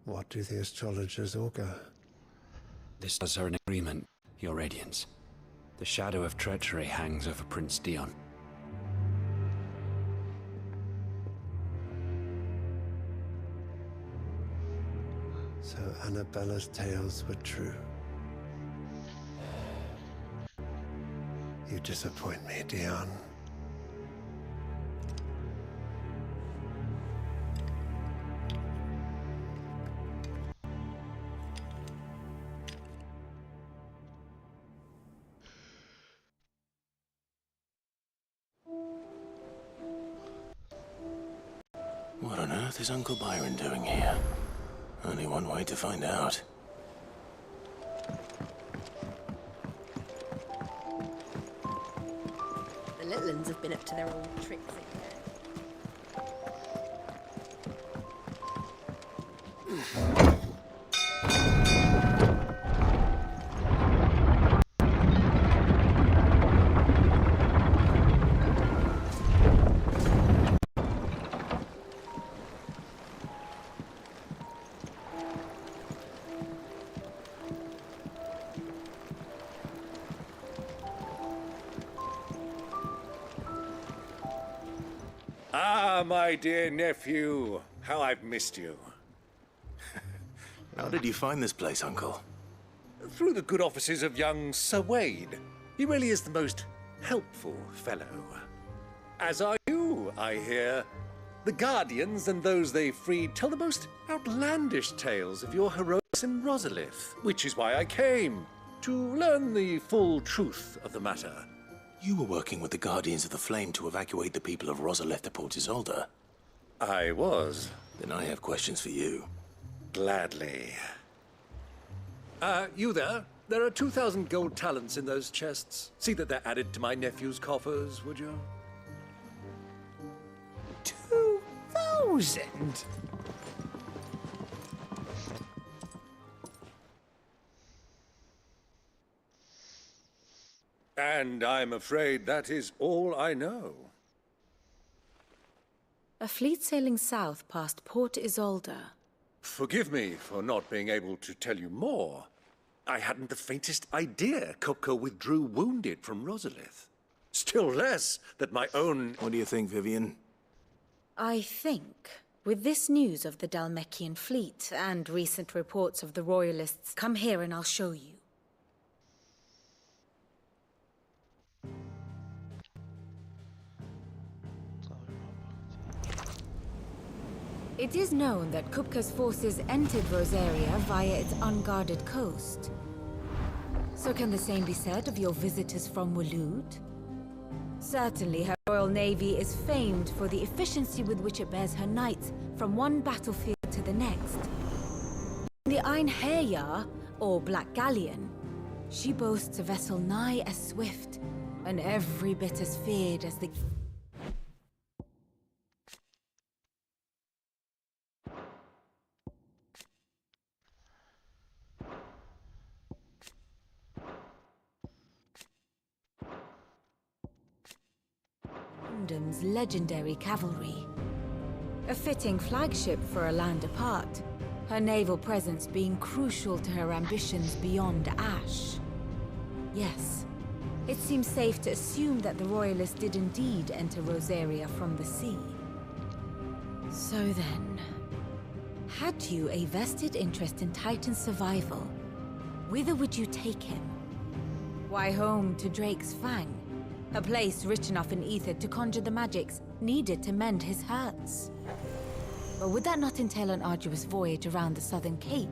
What do the astrologers augur? This is an agreement, Your Radiance. The shadow of treachery hangs over Prince Dion. So Annabella's tales were true. You disappoint me, Dion. What on earth is Uncle Byron doing here? Only one way to find out. The little ones have been up to their old tricks again. Ah, my dear nephew, how I've missed you. How did you find this place, Uncle? Through the good offices of young Sir Wade. He really is the most helpful fellow. As are you, I hear. The Guardians and those they freed tell the most outlandish tales of your heroics in Rosalith, which is why I came, to learn the full truth of the matter. You were working with the Guardians of the Flame to evacuate the people of Rosalith to Port Isolde. I was. Then I have questions for you. Gladly. You there? There are 2,000 gold talents in those chests. See that they're added to my nephew's coffers, would you? 2,000? And I'm afraid that is all I know. A fleet sailing south past Port Isolde. Forgive me for not being able to tell you more. I hadn't the faintest idea Kupka withdrew wounded from Rosalith. Still less that my own... What do you think, Vivian? I think, with this news of the Dalmekian fleet and recent reports of the Royalists, come here and I'll show you. It is known that Kupka's forces entered Rosaria via its unguarded coast. So can the same be said of your visitors from Waloed? Certainly her Royal Navy is famed for the efficiency with which it bears her knights from one battlefield to the next. In the Einherjar, or Black Galleon, she boasts a vessel nigh as swift and every bit as feared as the... Kingdom's legendary cavalry. A fitting flagship for a land apart, her naval presence being crucial to her ambitions beyond Ash. Yes, it seems safe to assume that the Royalists did indeed enter Rosaria from the sea. So then, had you a vested interest in Titan's survival, whither would you take him? Why, home to Drake's Fang, a place rich enough in ether to conjure the magics needed to mend his hurts. But would that not entail an arduous voyage around the southern cape?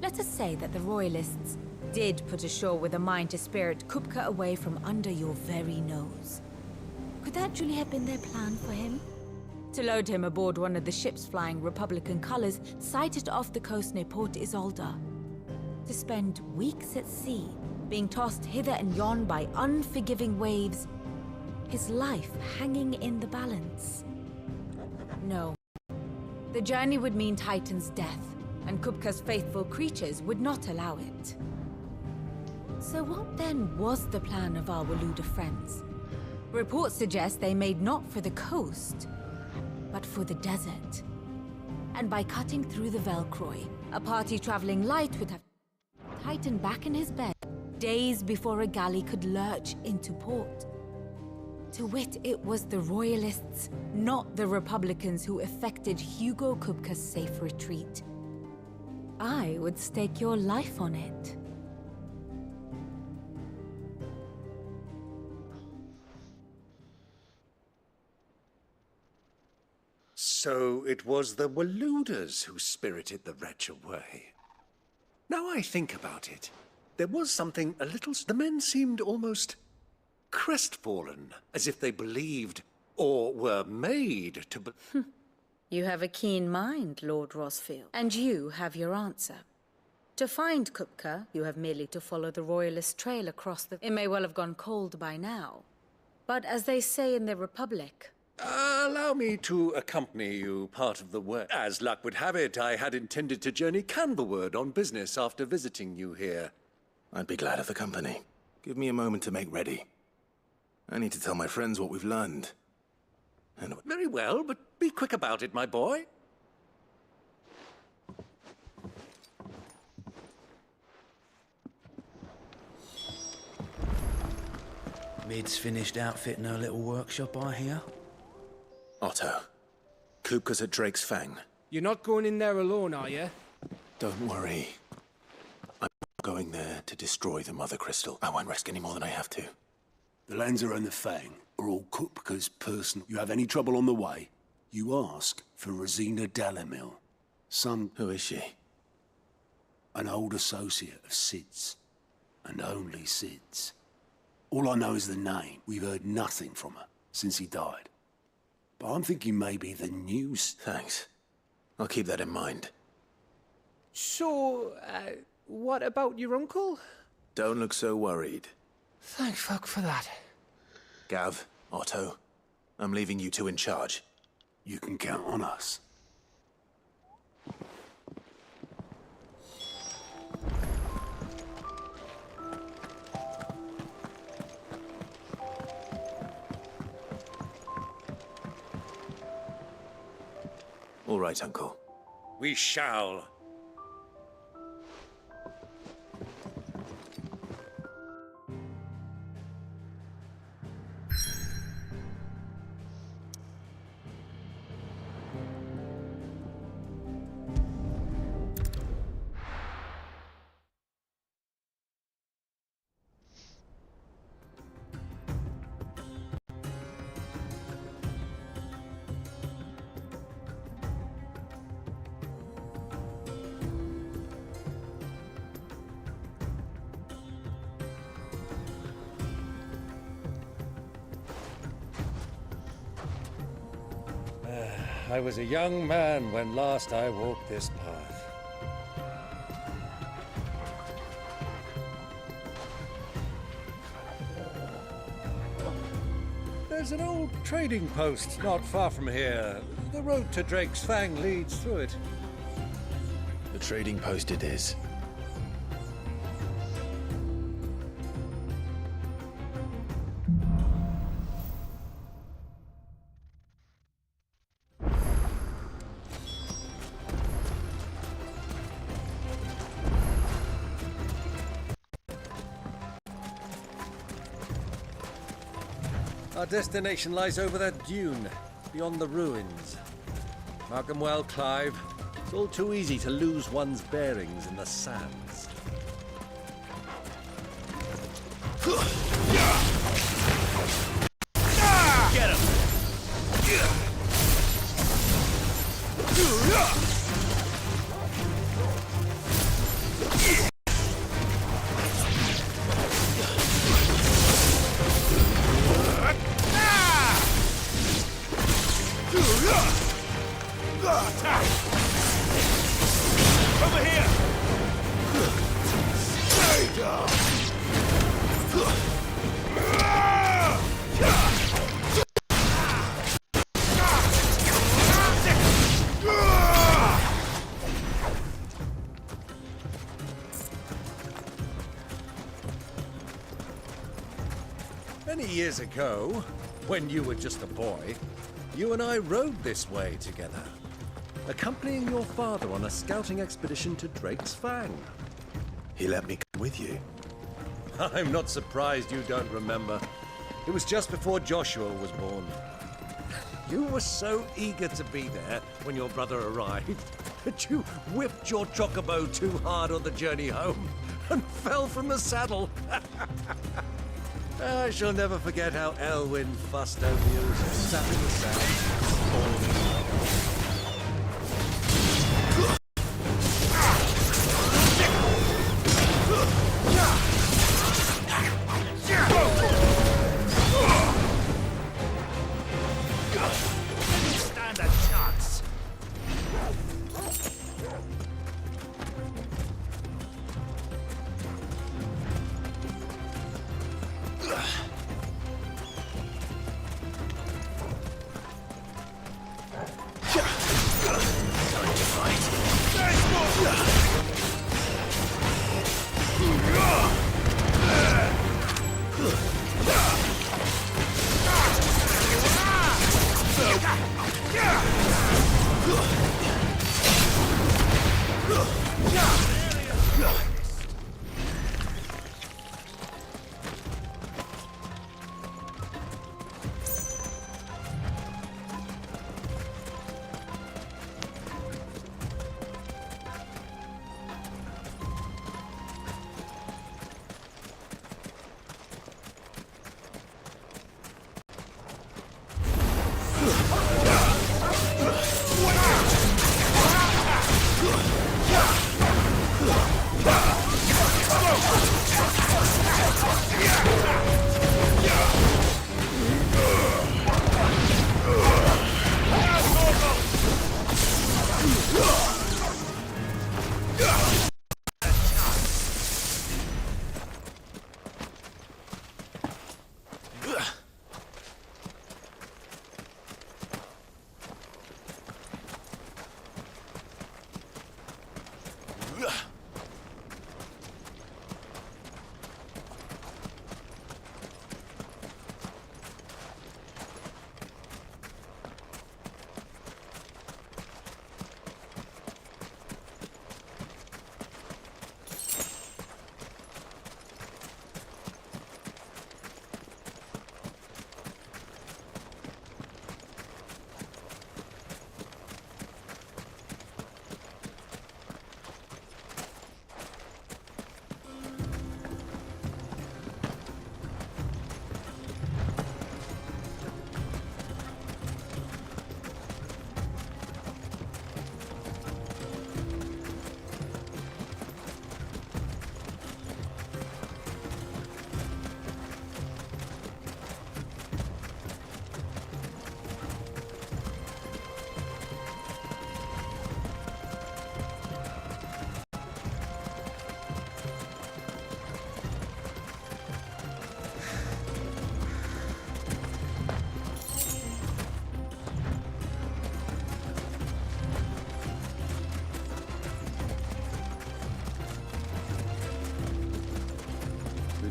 Let us say that the Royalists did put ashore with a mind to spirit Kupka away from under your very nose. Could that truly have been their plan for him? To load him aboard one of the ships flying Republican colors sighted off the coast near Port Isolde. To spend weeks at sea, being tossed hither and yon by unforgiving waves, his life hanging in the balance. No. The journey would mean Titan's death, and Kupka's faithful creatures would not allow it. So what then was the plan of our Waluda friends? Reports suggest they made not for the coast, but for the desert. And by cutting through the Velcroy, a party traveling light would have Titan back in his bed days before a galley could lurch into port. To wit, it was the Royalists, not the Republicans, who effected Hugo Kupka's safe retreat. I would stake your life on it. So it was the Waludas who spirited the wretch away. Now I think about it, there was something a little... The men seemed almost crestfallen, as if they believed, or were made to You have a keen mind, Lord Rosfield, and you have your answer. To find Kupka, you have merely to follow the Royalist trail across the... It may well have gone cold by now, but as they say in the Republic... Allow me to accompany you part of the way. As luck would have it, I had intended to journey Canberward on business after visiting you here. I'd be glad of the company. Give me a moment to make ready. I need to tell my friends what we've learned. And... Very well, but be quick about it, my boy. Mid's finished outfitting her little workshop, I hear. Otto, Kupka's at Drake's Fang. You're not going in there alone, are you? Don't worry. I'm not going there to destroy the Mother Crystal. I won't risk any more than I have to. The Lanza and the Fang are all Kupka's personal. You have any trouble on the way, you ask for Rosina Dalamil. Who is she? An old associate of Sid's. And only Sid's. All I know is the name. We've heard nothing from her since he died. But I'm thinking maybe the news... Thanks. I'll keep that in mind. So, what about your uncle? Don't look so worried. Thank fuck for that. Gav, Otto, I'm leaving you two in charge. You can count on us. All right, Uncle. We shall. I was a young man when last I walked this path. There's an old trading post not far from here. The road to Drake's Fang leads through it. The trading post it is. Our destination lies over that dune, beyond the ruins. Mark 'em well, Clive. It's all too easy to lose one's bearings in the sands. Get him! Over here! Many years ago, when you were just a boy, you and I rode this way together, accompanying your father on a scouting expedition to Drake's Fang. He let me come with you. I'm not surprised you don't remember. It was just before Joshua was born. You were so eager to be there when your brother arrived that you whipped your chocobo too hard on the journey home and fell from the saddle. I shall never forget how Elwyn fussed over you as you sat in the sand. Stand a chance!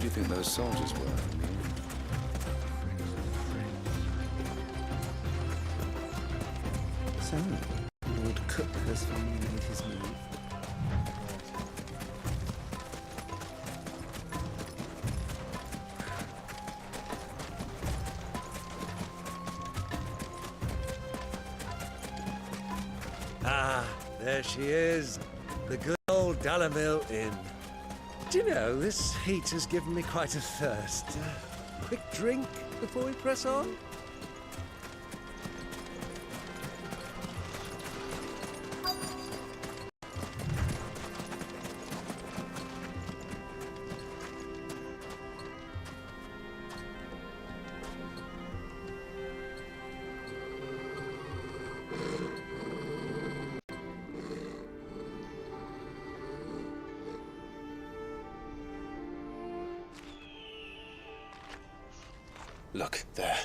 you think those soldiers were? So, Lord Cook has finally made his move. Ah, there she is. The good old Dalamil Inn. Do you know, this heat has given me quite a thirst. Quick drink before we press on? Look, there.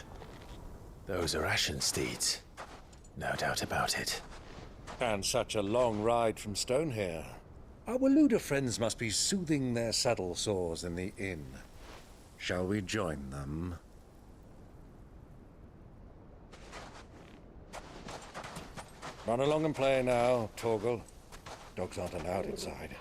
Those are ashen steeds. No doubt about it. And such a long ride from Stonehair. Our Waluda friends must be soothing their saddle sores in the inn. Shall we join them? Run along and play now, Torgal. Dogs aren't allowed inside.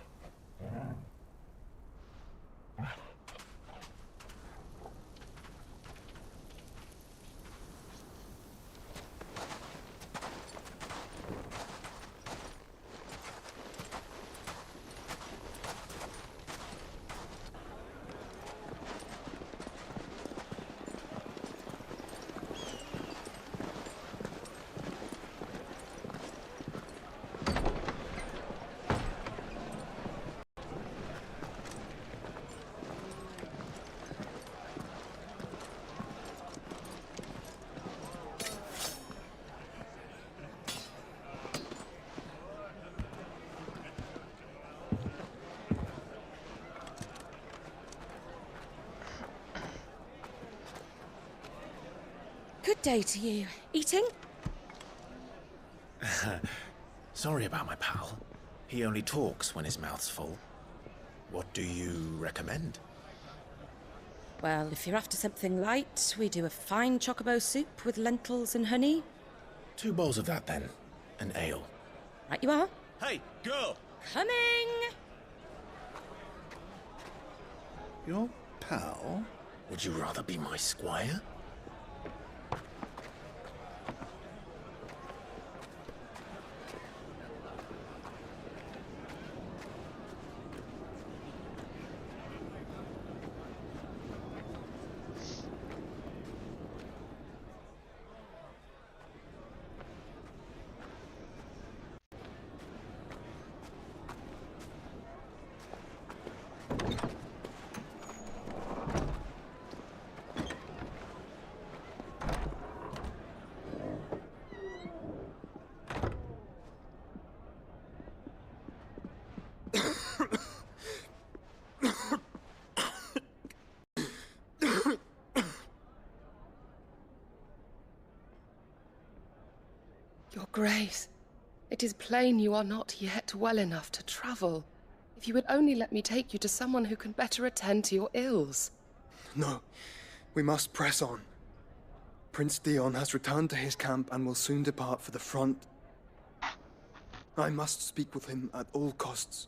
Good day to you. Eating? Sorry about my pal. He only talks when his mouth's full. What do you recommend? Well, if you're after something light, we do a fine chocobo soup with lentils and honey. 2 bowls of that, then. An ale. Right you are. Hey, girl! Coming! Your pal? Would you rather be my squire? Your Grace, it is plain you are not yet well enough to travel. If you would only let me take you to someone who can better attend to your ills. No, we must press on. Prince Dion has returned to his camp and will soon depart for the front. I must speak with him at all costs.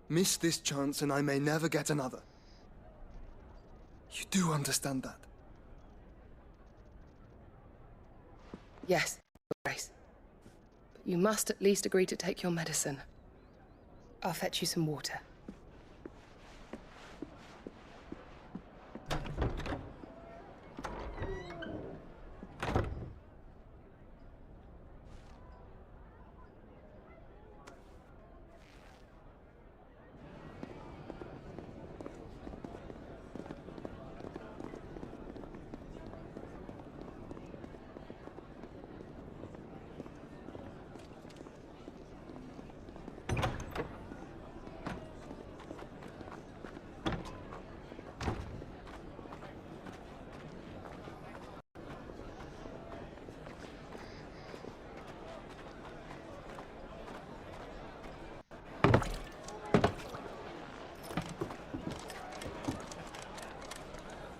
Miss this chance and I may never get another. You do understand that? Yes, Your Grace. But you must at least agree to take your medicine. I'll fetch you some water.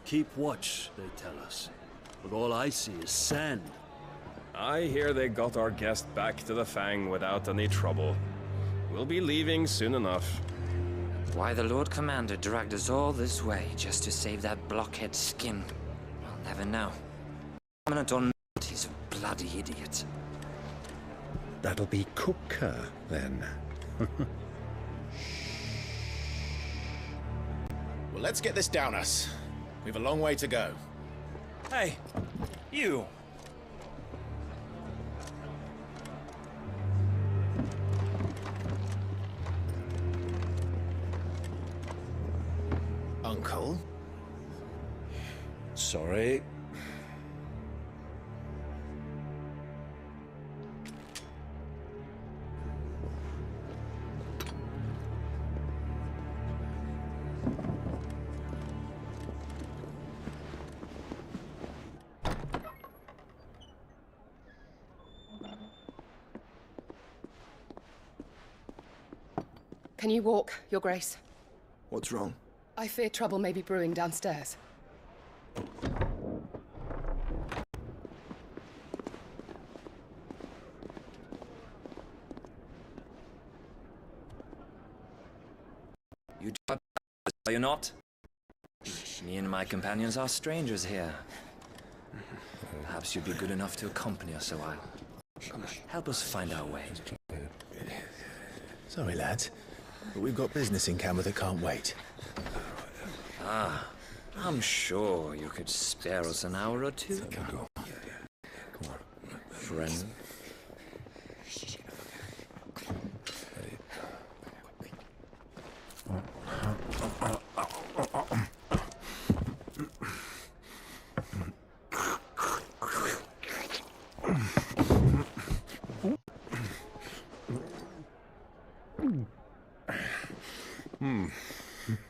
Keep watch, they tell us. But all I see is sand. I hear they got our guest back to the Fang without any trouble. We'll be leaving soon enough. Why the Lord Commander dragged us all this way just to save that blockhead skin, I'll never know. Permanent or not, he's a bloody idiot. That'll be Cooker, then. Well, let's get this down us. We've a long way to go. Hey, you! Uncle? Sorry. Can you walk, Your Grace? What's wrong? I fear trouble may be brewing downstairs. You are you not? Me and my companions are strangers here. Perhaps you'd be good enough to accompany us a while. Help us find our way. Sorry, lads, but we've got business in camera that can't wait. Ah, I'm sure you could spare us an hour or two. Come on, friend.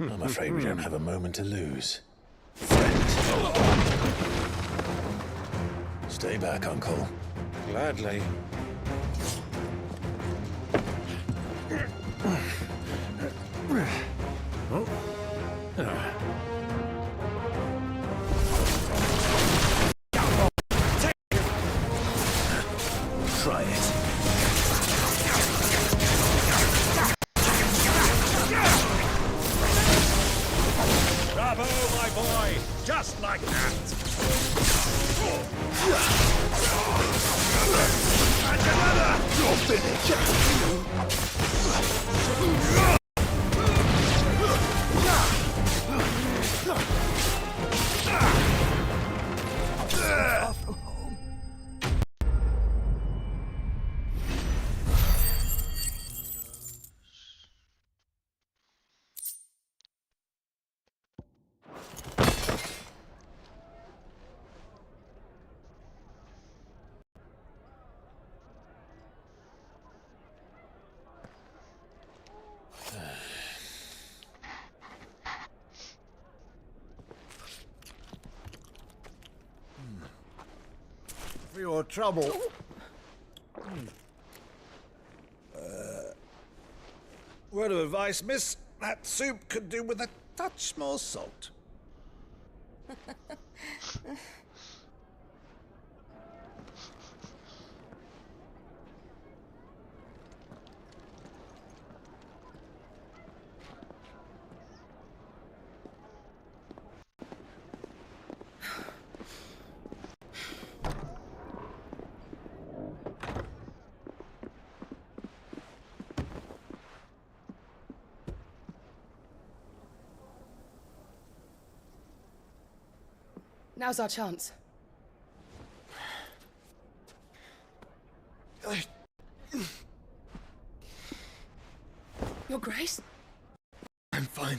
I'm afraid we don't have a moment to lose. Stay back, Uncle. Gladly. Try it. Bravo, my boy! Just like that! And another! You're finished! For your trouble. Word of advice, miss. That soup could do with a touch more salt. Now's our chance. Your Grace? I'm fine.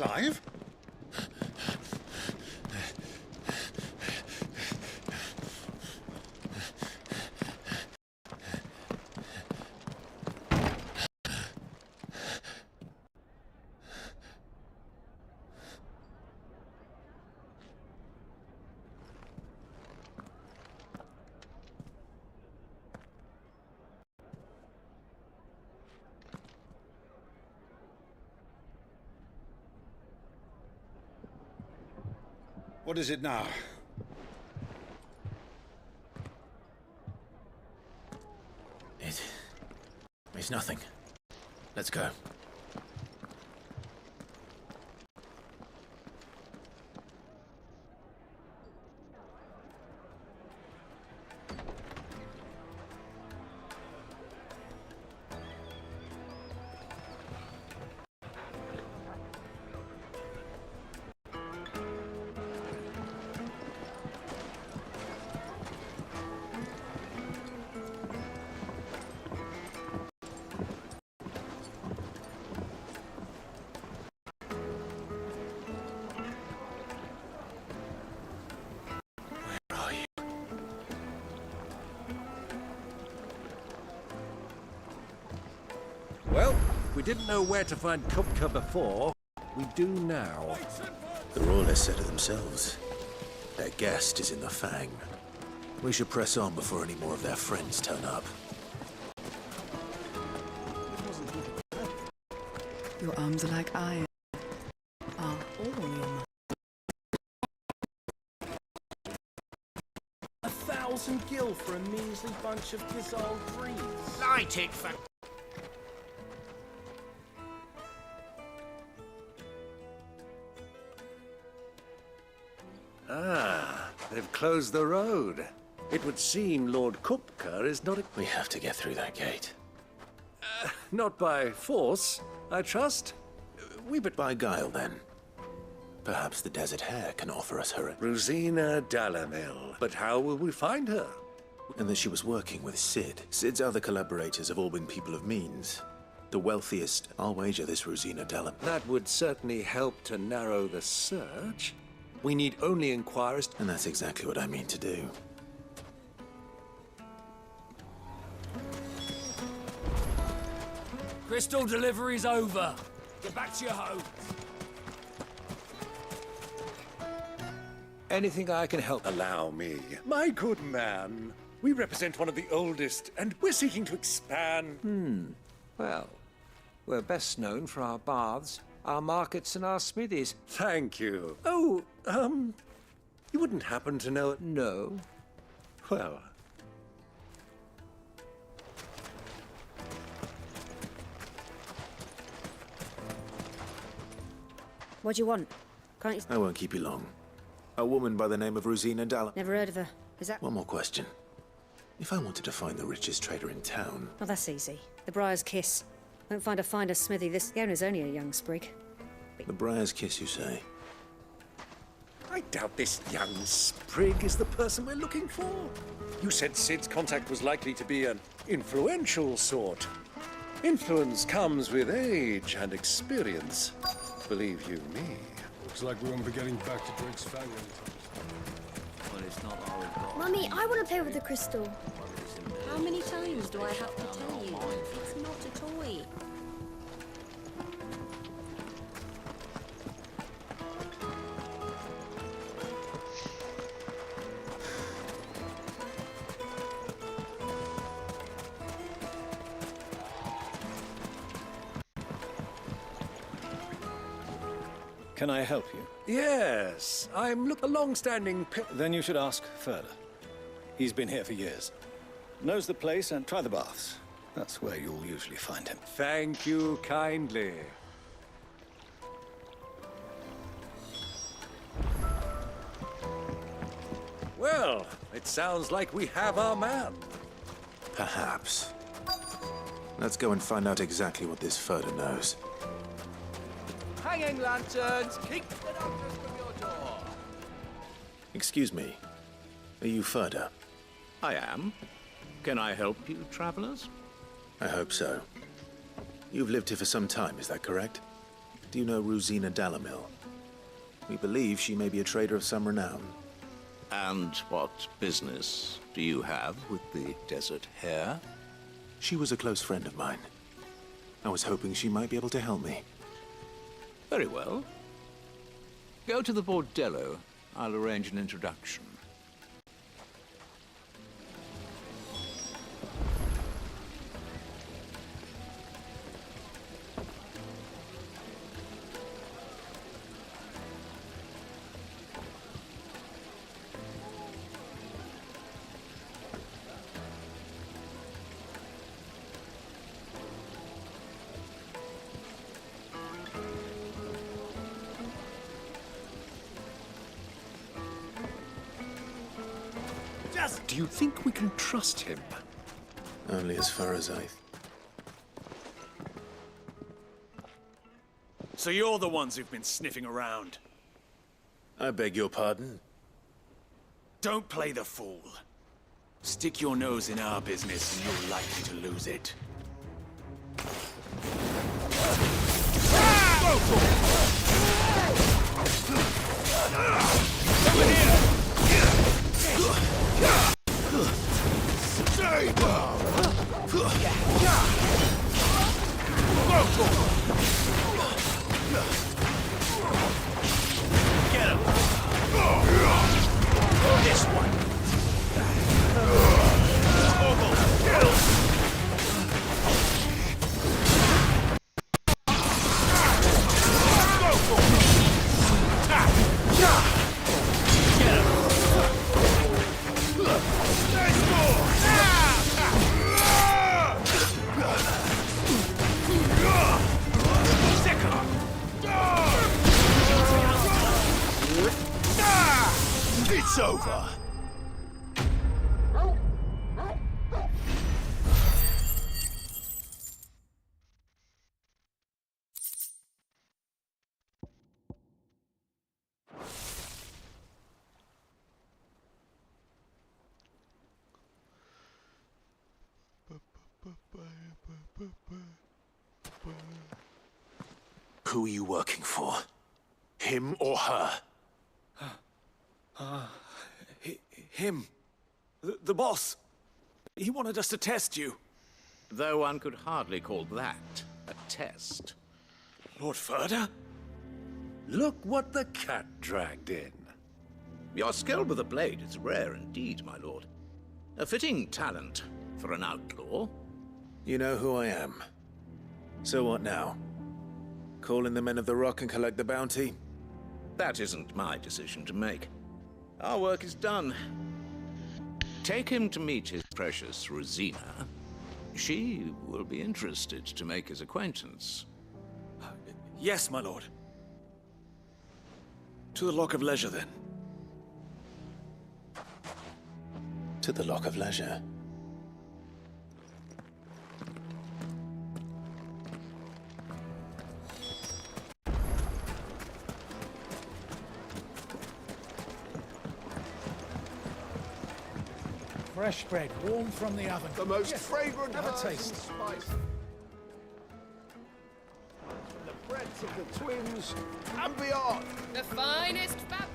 Clive? What is it now? It's nothing. Let's go. Well, we didn't know where to find Kupka before. We do now. The Royalists said it themselves. Their guest is in the Fang. We should press on before any more of their friends turn up. Your arms are like iron. Are all your muscles. 1,000 gil for a measly bunch of Gizal trees. Light it, for... Ah, they've closed the road. It would seem Lord Kupka is not... We have to get through that gate. Not by force, I trust. But by guile, then. Perhaps the Desert Hare can offer us her... Rosina Dalamil. But how will we find her? And that she was working with Cid. Cid's other collaborators have all been people of means. The wealthiest, I'll wager this Rosina Dalamil. That would certainly help to narrow the search. We need only inquire as... And that's exactly what I mean to do. Crystal delivery's over. Get back to your homes. Anything I can help? Allow me. My good man, we represent one of the oldest, and we're seeking to expand... Well, we're best known for our baths, our markets, and our smithies. Thank you. Oh, you wouldn't happen to know... No. Well... What do you want? Can't you... I won't keep you long. A woman by the name of Rosina Dalamil. Never heard of her. Is that... One more question. If I wanted to find the richest trader in town... Oh, that's easy. The Briar's Kiss. Won't find a finer smithy. The owner's only a young sprig. The Briar's Kiss, you say? I doubt this young sprig is the person we're looking for. You said Cid's contact was likely to be an influential sort. Influence comes with age and experience. Believe you me. Looks like we won't be getting back to Drake's Fang anytime. Well, it's not our problem. Mummy, I want to play with the crystal. How many times do I have to tell you? It's not a toy. Can I help you? Yes, I'm a long-standing... Then you should ask further. He's been here for years. Knows the place and try the baths. That's where you'll usually find him. Thank you kindly. Well, it sounds like we have our man. Perhaps. Let's go and find out exactly what this Furder knows. Hanging lanterns, keep the doctors from your door. Excuse me. Are you Furder? I am. Can I help you, travelers? I hope so. You've lived here for some time, is that correct? Do you know Rosina Dalamil? We believe she may be a trader of some renown. And what business do you have with the desert hare? She was a close friend of mine. I was hoping she might be able to help me. Very well. Go to the bordello. I'll arrange an introduction. Do you think we can trust him? Only as far as So you're the ones who've been sniffing around? I beg your pardon? Don't play the fool. Stick your nose in our business and you're likely to lose it. Get him! This one! It's over. Who are you working for? Him or her? Him. The boss. He wanted us to test you. Though one could hardly call that a test. Lord Ferda? Look what the cat dragged in. Your skill with a blade is rare indeed, my lord. A fitting talent for an outlaw. You know who I am. So what now? Call in the Men of the Rock and collect the bounty? That isn't my decision to make. Our work is done. Take him to meet his precious Rosina. She will be interested to make his acquaintance. Yes, my lord. To the Lock of Leisure, then. To the Lock of Leisure. Fresh bread, warm from the oven. The most fragrant have a herbs taste. and spice. From the breads of the twins and beyond. The finest fat.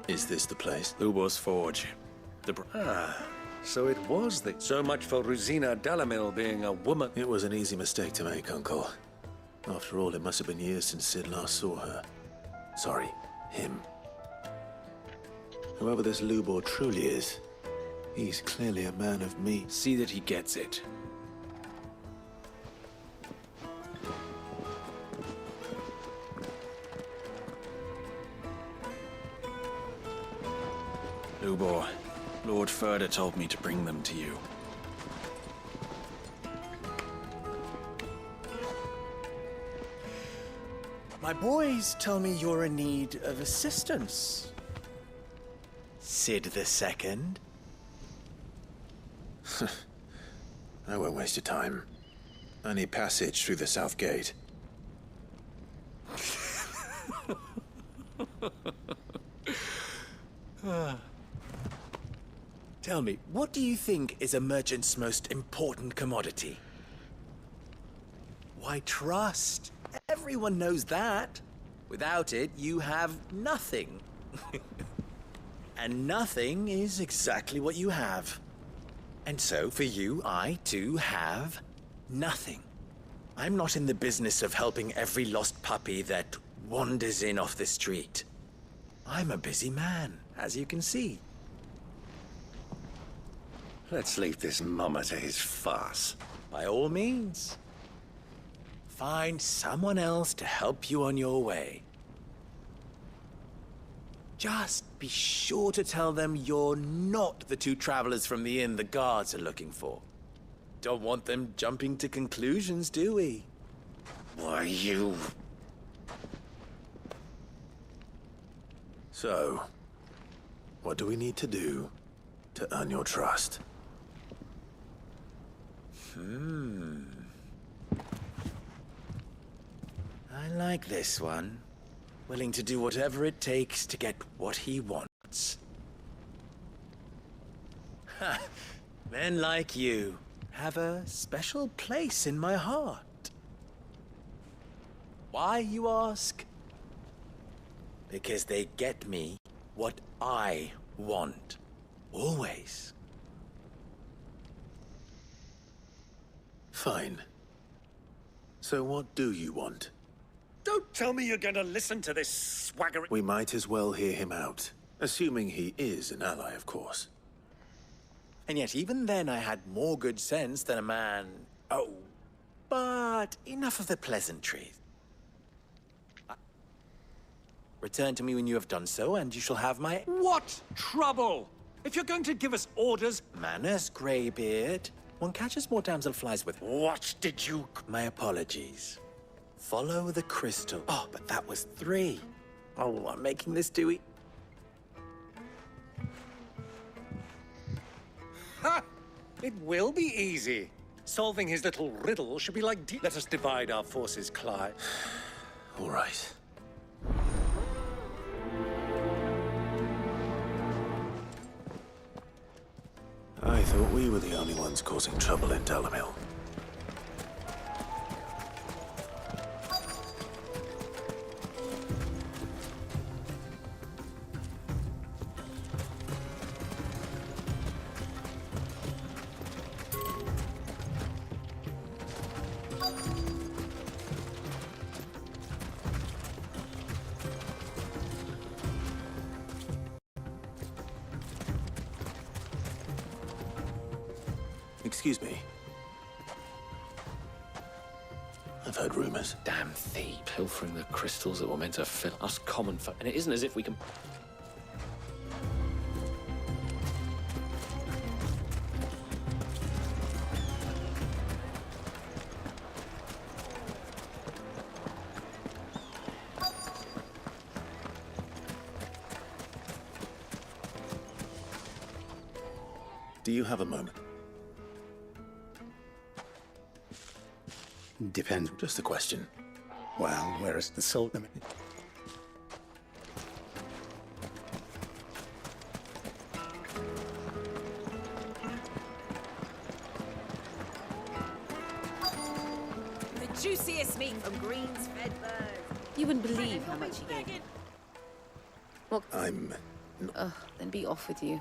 Is this the place? Lubo's Forge. So it was that. So much for Rosina Dalamil being a woman. It was an easy mistake to make, Uncle. After all, it must have been years since Sid last saw her. Sorry, him. Whoever this Lubor truly is, he's clearly a man of meat. See that he gets it. Lubor, Lord Ferda told me to bring them to you. My boys tell me you're in need of assistance. Sid II? I won't waste your time. I need passage through the south gate. Tell me, what do you think is a merchant's most important commodity? Why, trust. Everyone knows that. Without it, you have nothing. And nothing is exactly what you have. And so, for you, I, too, have nothing. I'm not in the business of helping every lost puppy that wanders in off the street. I'm a busy man, as you can see. Let's leave this mummer to his farce. By all means. Find someone else to help you on your way. Just be sure to tell them you're not the two travelers from the inn the guards are looking for. Don't want them jumping to conclusions, do we? Why, you... So, what do we need to do to earn your trust? I like this one. Willing to do whatever it takes to get what he wants. Ha! Men like you have a special place in my heart. Why, you ask? Because they get me what I want. Always. Fine. So what do you want? Don't tell me you're going to listen to this swaggering... We might as well hear him out. Assuming he is an ally, of course. And yet even then I had more good sense than a man... Oh, but enough of the pleasantries. Return to me when you have done so, and you shall have my... What trouble? If you're going to give us orders... Manners, Greybeard. One catches more damselflies with... What did you... My apologies. Follow the crystal. Oh, but that was 3. Oh, I'm making this too Ha! It will be easy. Solving his little riddle should be like... Let us divide our forces, Clyde. All right. I thought we were the only ones causing trouble in Dalamil. Excuse me. I've heard rumors. Damn thief. Pilfering the crystals that were meant to fill us common folk. And it isn't as if we can... Do you have a moment? Depends. Just a question. Well, where is the salt? The juiciest meat from Green's fed birds. You wouldn't believe how much he gave. Well, I'm... ugh, then be off with you.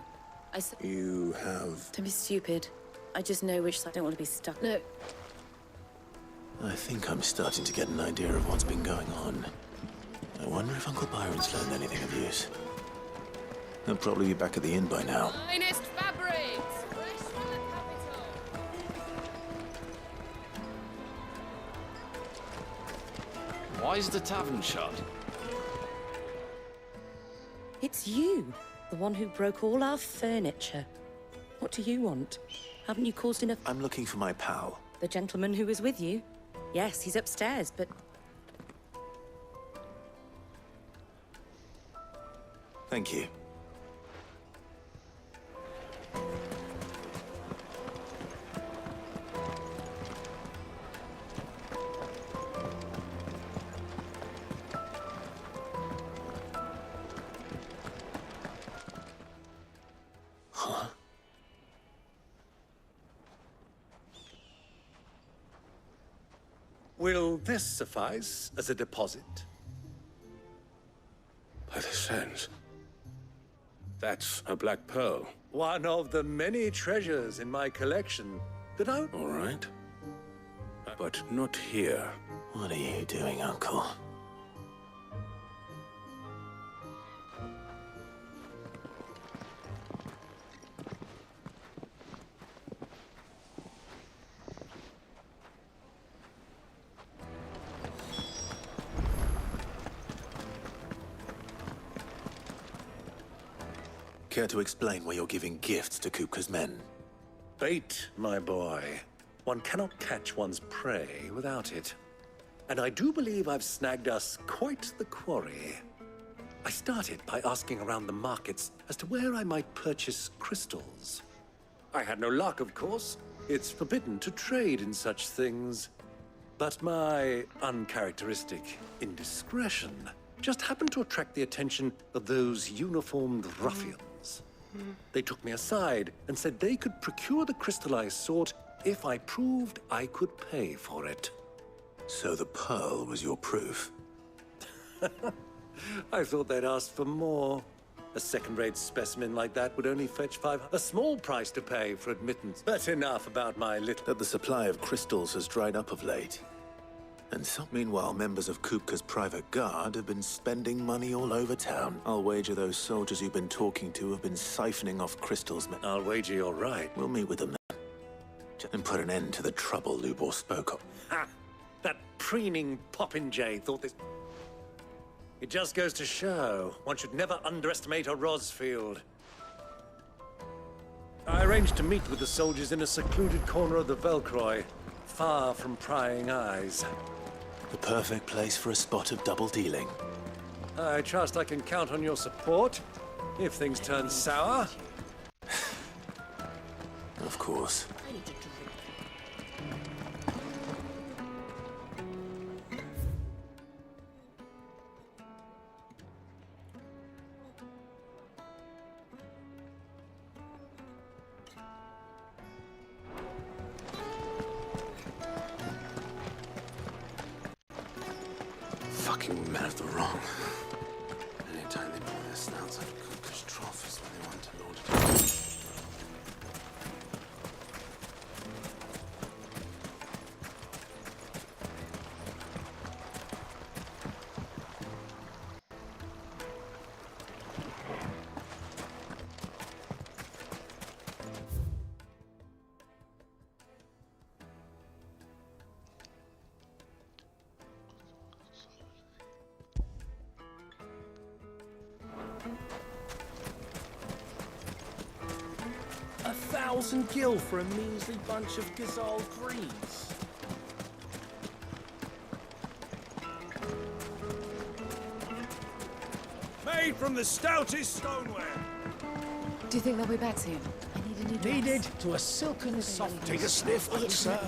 You have... Don't be stupid. I just know which side I don't want to be stuck. No. I think I'm starting to get an idea of what's been going on. I wonder if Uncle Byron's learned anything of use. He'll probably be back at the inn by now. Finest fabrics! Fresh from the capital! Why is the tavern shut? It's you, the one who broke all our furniture. What do you want? Haven't you caused enough... I'm looking for my pal. The gentleman who was with you? Yes, he's upstairs, but... Thank you. Huh? Will this suffice as a deposit? By the sands. That's a black pearl. One of the many treasures in my collection that I... All right. But not here. What are you doing, Uncle? Care to explain why you're giving gifts to Kupka's men? Bait, my boy. One cannot catch one's prey without it. And I do believe I've snagged us quite the quarry. I started by asking around the markets as to where I might purchase crystals. I had no luck, of course. It's forbidden to trade in such things. But my uncharacteristic indiscretion just happened to attract the attention of those uniformed ruffians. They took me aside and said they could procure the crystal I sought if I proved I could pay for it. So the pearl was your proof? I thought they'd asked for more. A second-rate specimen like that would only fetch a small price to pay for admittance. But enough about my little... That the supply of crystals has dried up of late. And so, meanwhile, members of Kupka's private guard have been spending money all over town. I'll wager those soldiers you've been talking to have been siphoning off crystals. I'll wager you're right. We'll meet with them and put an end to the trouble Lubor spoke of. Ha! That preening popinjay thought this... It just goes to show, one should never underestimate a Rosfield. I arranged to meet with the soldiers in a secluded corner of the Velcroy, far from prying eyes. The perfect place for a spot of double dealing. I trust I can count on your support, if things turn sour. Of course. Fucking men of the wrong. Anytime they pull their snouts out of Kupka's trough is when they want to lord it. $1,000 for a measly bunch of Gazal greaves. Made from the stoutest stoneware. Do you think they'll be back soon? I need a new dress. Needed to a silken soft. Take a sniff, sir.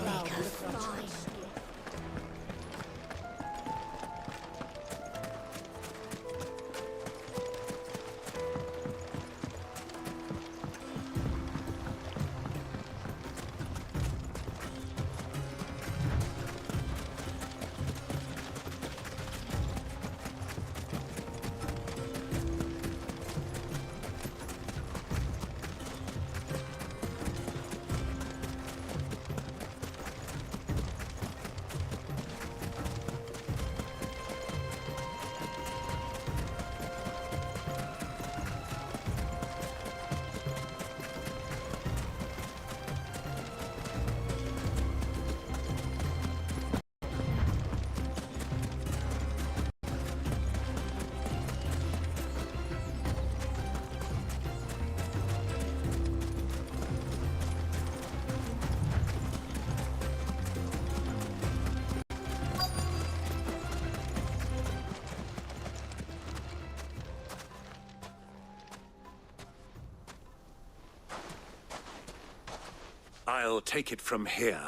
I'll take it from here.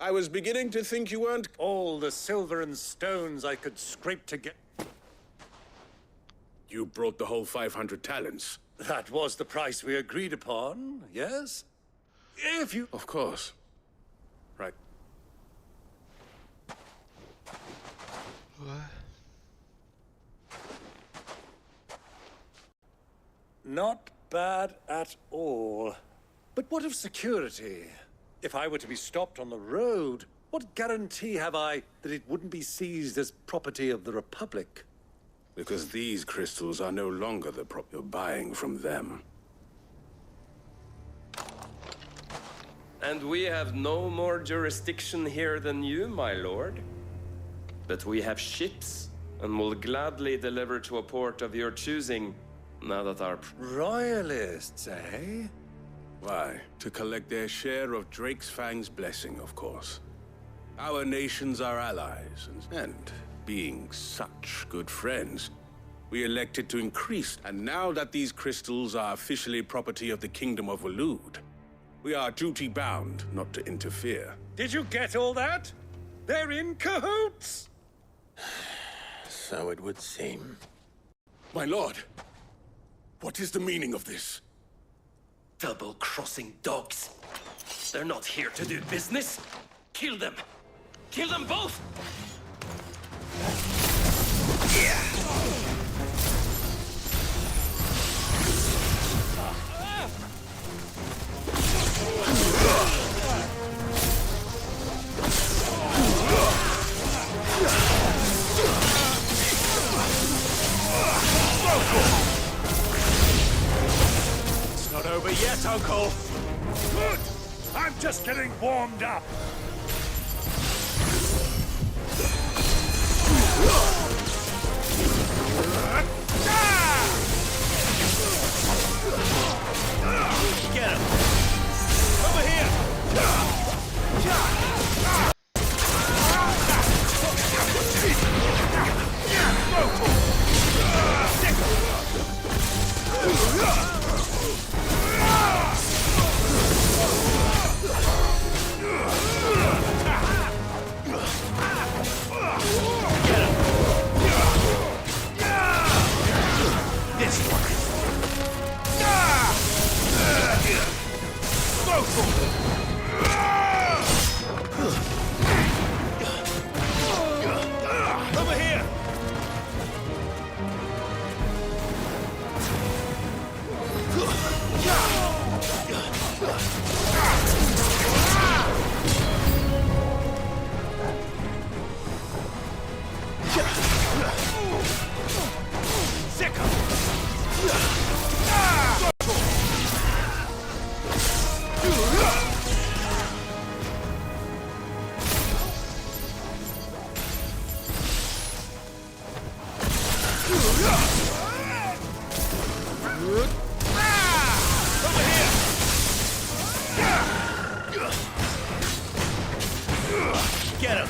I was beginning to think you weren't... All the silver and stones I could scrape together. You brought the whole 500 talents. That was the price we agreed upon, yes? If you... Of course. Right. What? Not bad at all. But what of security? If I were to be stopped on the road, what guarantee have I that it wouldn't be seized as property of the Republic? Because these crystals are no longer the prop you're buying from them. And we have no more jurisdiction here than you, my lord. But we have ships, and will gladly deliver to a port of your choosing, now that our... Royalists, eh? Why? To collect their share of Drake's Fang's blessing, of course. Our nations are allies, and being such good friends, we elected to increase. And now that these crystals are officially property of the Kingdom of Waloed, we are duty-bound not to interfere. Did you get all that? They're in cahoots! So it would seem. My lord, what is the meaning of this? Double-crossing dogs. They're not here to do business. Kill them. Kill them both! It's not over yet, Uncle. Good! I'm just getting warmed up. Get him! Over here! This one. Over here! Get him!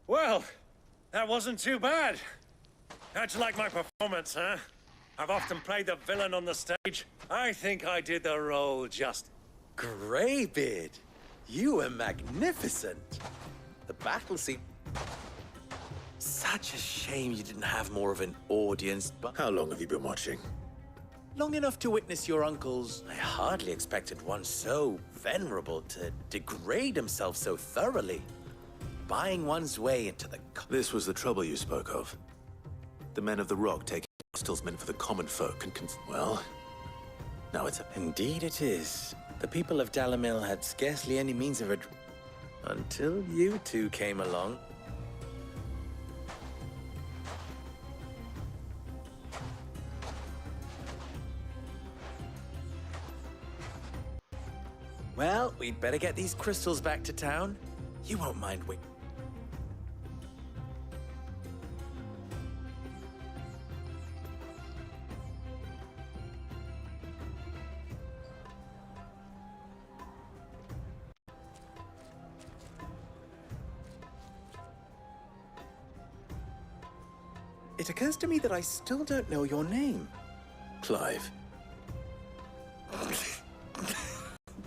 Well, that wasn't too bad. How'd you like my performance, huh? I've often played the villain on the stage. I think I did the role just... Greybeard, you were magnificent. The battle scene... Such a shame you didn't have more of an audience, but... How long have you been watching? Long enough to witness your uncle's... I hardly expected one so venerable to degrade himself so thoroughly. Buying one's way into the... This was the trouble you spoke of. The men of the Rock taking crystals meant for the common folk and well, now it's a... Indeed it is. The people of Dalamil had scarcely any means of it until you two came along. Well, we'd better get these crystals back to town. You won't mind waiting. It occurs to me that I still don't know your name. Clive.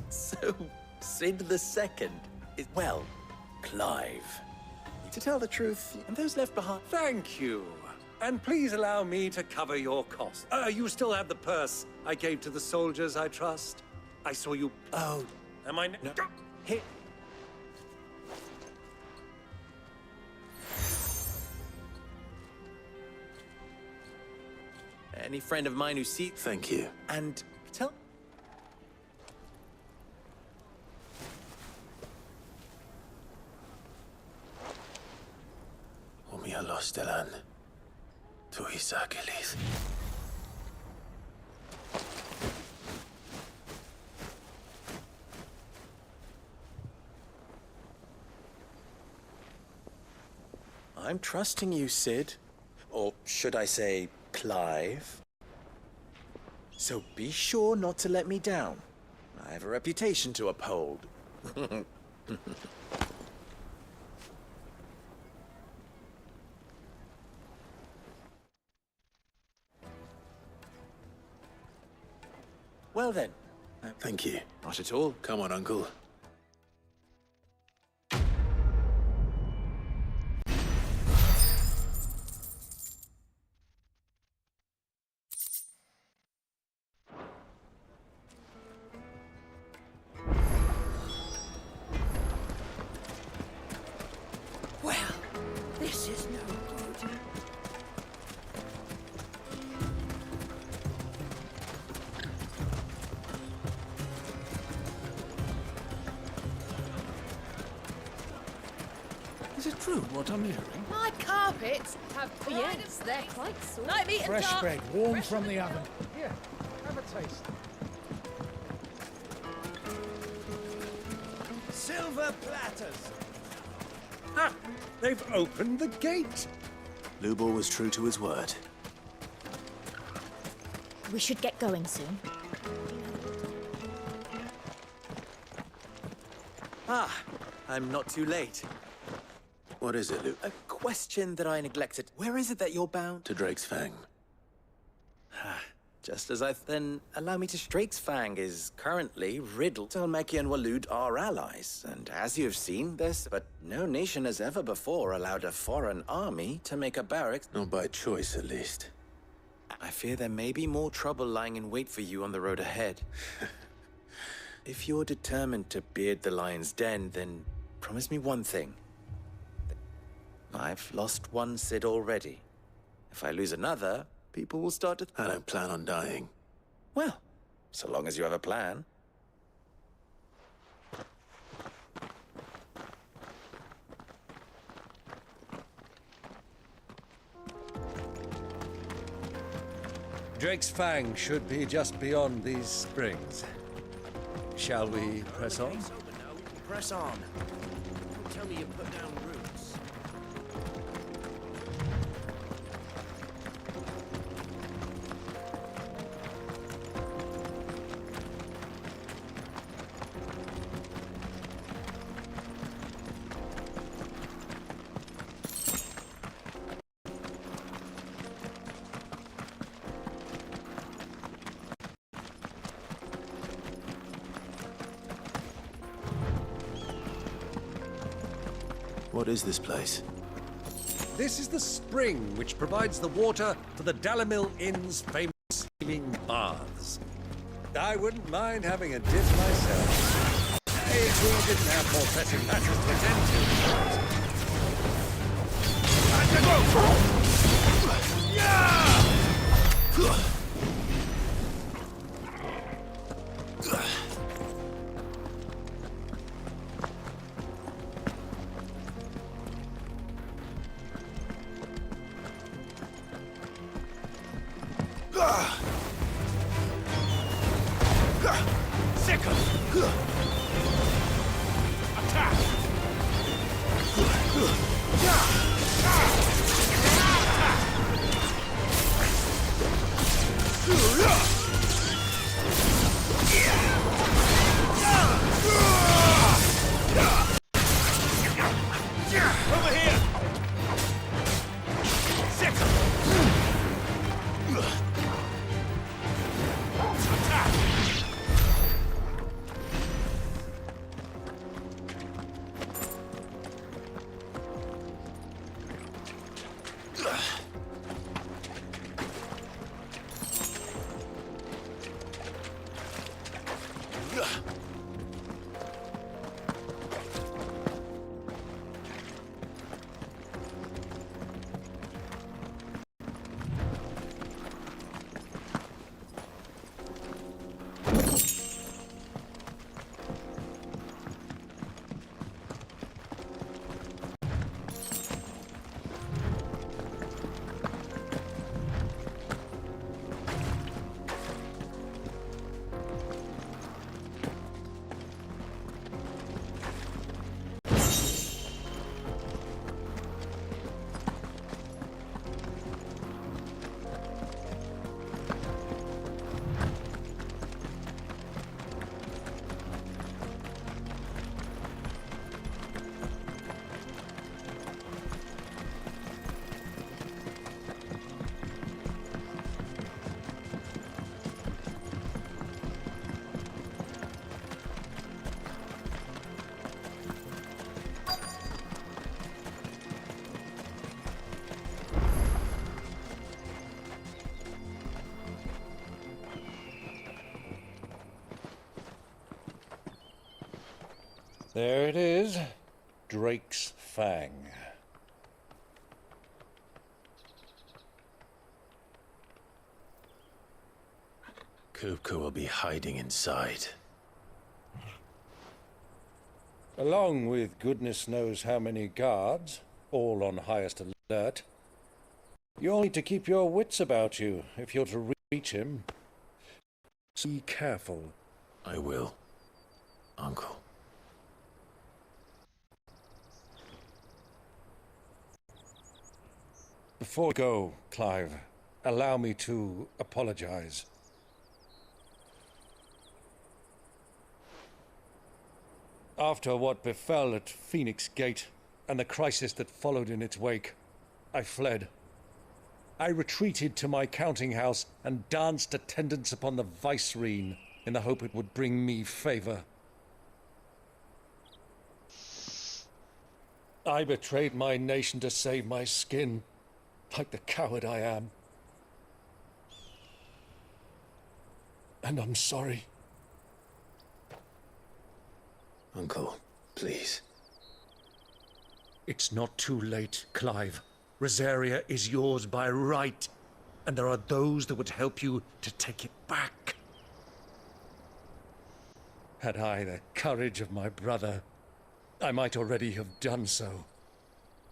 So, Sid the Second is, well, Clive. To tell the truth, and those left behind... Thank you. And please allow me to cover your costs. You still have the purse I gave to the soldiers, I trust? I saw you... Oh. Am I... No. Here. Any friend of mine who sees... Thank you. And tell... Omia lostelan. Tu isakelis. I'm trusting you, Sid. Or should I say, Clive? So be sure not to let me down. I have a reputation to uphold. Well then. Thank you. Not at all. Come on, Uncle. Well, this is no good. Is it true what I'm hearing? My carpets have yes, they're quite soft. Like me Fresh bread, warm from the oven. Here, have a taste. Silver platters! Ah! They've opened the gate! Lubor was true to his word. We should get going soon. Ah, I'm not too late. What is it, Luke? A question that I neglected. Where is it that you're bound? To Drake's Fang. Just as I... Then allow me to... Drake's Fang is currently riddled. Talmeki and Waloed are allies, and as you've seen, but no nation has ever before allowed a foreign army to make a barracks. Not by choice, at least. I fear there may be more trouble lying in wait for you on the road ahead. If you're determined to beard the lion's den, then promise me one thing. I've lost one Sid already. If I lose another, people will start to... I don't plan on dying. Well, so long as you have a plan. Drake's Fang should be just beyond these springs. Shall we press on? Press on. Don't tell me you put down roots. What is this place? This is the spring which provides the water for the Dalimil Inn's famous steaming baths. I wouldn't mind having a dip myself. If we didn't have more pressing matters to attend to. Yeah! Over here! Sick! There it is. Drake's Fang. Kupka will be hiding inside. Along with goodness knows how many guards, all on highest alert. You'll need to keep your wits about you if you're to reach him. Be careful. I will, Uncle. Before we go, Clive, allow me to apologize. After what befell at Phoenix Gate and the crisis that followed in its wake, I fled. I retreated to my counting house and danced attendance upon the vicereine in the hope it would bring me favor. I betrayed my nation to save my skin, like the coward I am. And I'm sorry. Uncle, please. It's not too late, Clive. Rosaria is yours by right, and there are those that would help you to take it back. Had I the courage of my brother, I might already have done so.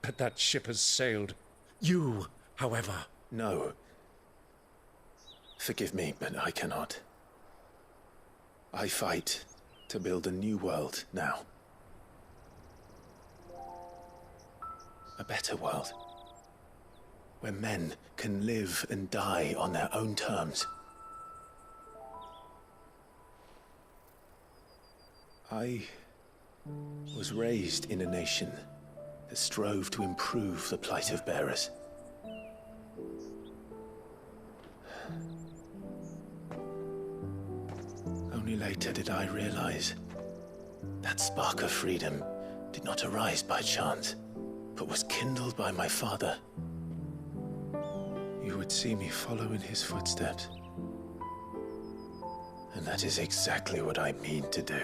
But that ship has sailed. You, however... No. Forgive me, but I cannot. I fight to build a new world now. A better world. Where men can live and die on their own terms. I was raised in a nation that strove to improve the plight of bearers. Only later did I realize that spark of freedom did not arise by chance, but was kindled by my father. You would see me follow in his footsteps. And that is exactly what I mean to do.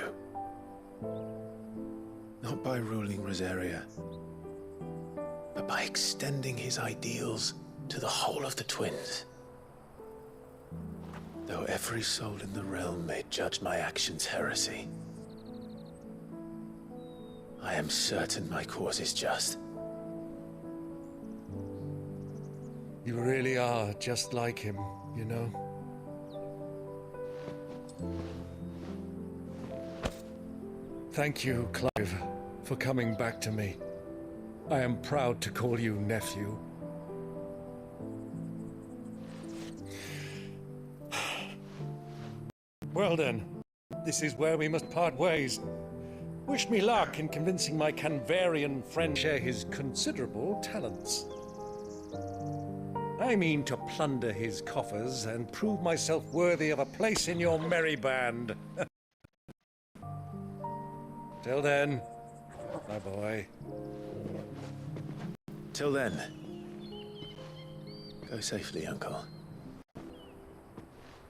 Not by ruling Rosaria, but by extending his ideals to the whole of the twins. Though every soul in the realm may judge my actions heresy, I am certain my cause is just. You really are just like him, you know? Thank you, Clive, for coming back to me. I am proud to call you nephew. Well then, this is where we must part ways. Wish me luck in convincing my Canvarian friend to share his considerable talents. I mean to plunder his coffers and prove myself worthy of a place in your merry band. Till then, my boy. Till then, go safely, Uncle.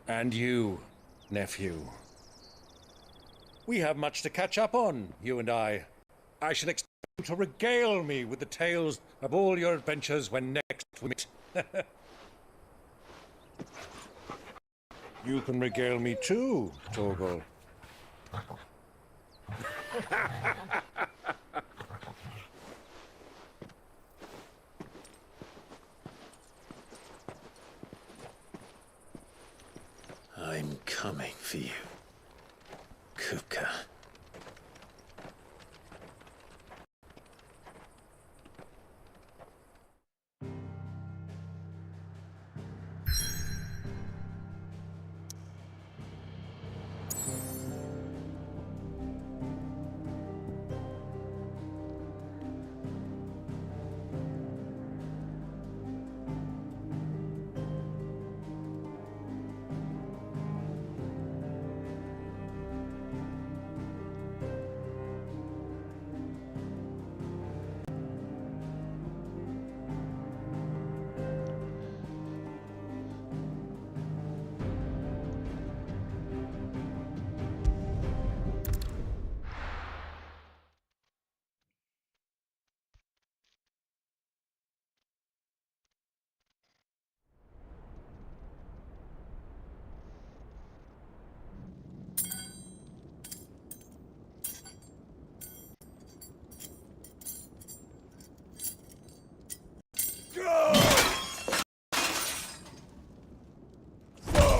And you, nephew. We have much to catch up on, you and I. I shall expect you to regale me with the tales of all your adventures when next we meet. You can regale me too, Torgal. I'm coming for you, Kupka.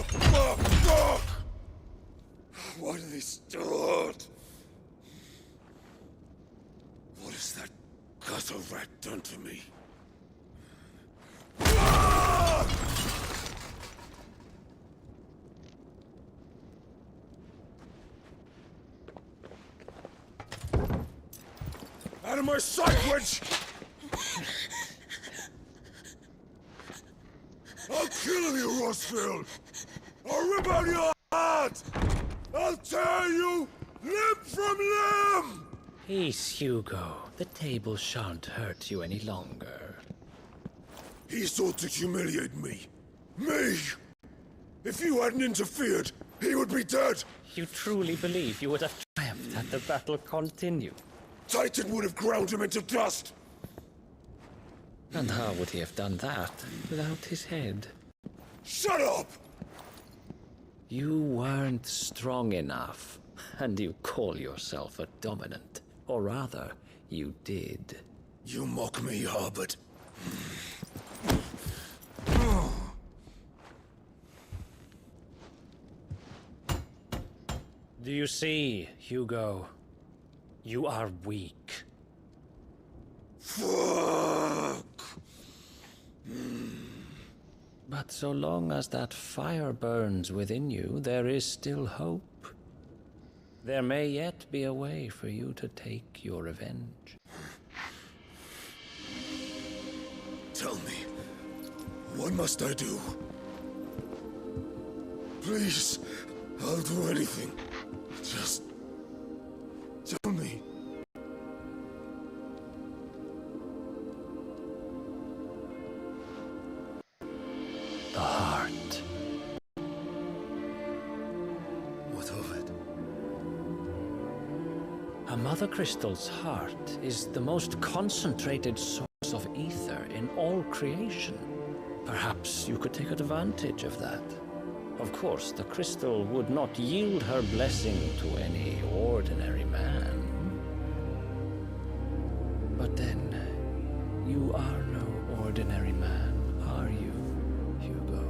Fuck! Why do they start? What has that gutter rat done to me? Out of my sight, witch! I'll kill you, Rossfield! I'll rip out your heart! I'll tear you limb from limb! Peace, Hugo. The table shan't hurt you any longer. He sought to humiliate me. Me! If you hadn't interfered, he would be dead! You truly believe you would have triumphed had the battle continued? Titan would have ground him into dust! And how would he have done that without his head? Shut up! You weren't strong enough, and you call yourself a dominant. Or rather, you did. You mock me, Harbert. Do you see, Hugo? You are weak. Fuck! But so long as that fire burns within you, there is still hope. There may yet be a way for you to take your revenge. Tell me, what must I do? Please, I'll do anything. Just tell me. The heart. What of it? A Mother Crystal's heart is the most concentrated source of ether in all creation. Perhaps you could take advantage of that. Of course, the crystal would not yield her blessing to any ordinary man. But then, you are no ordinary man, are you, Hugo?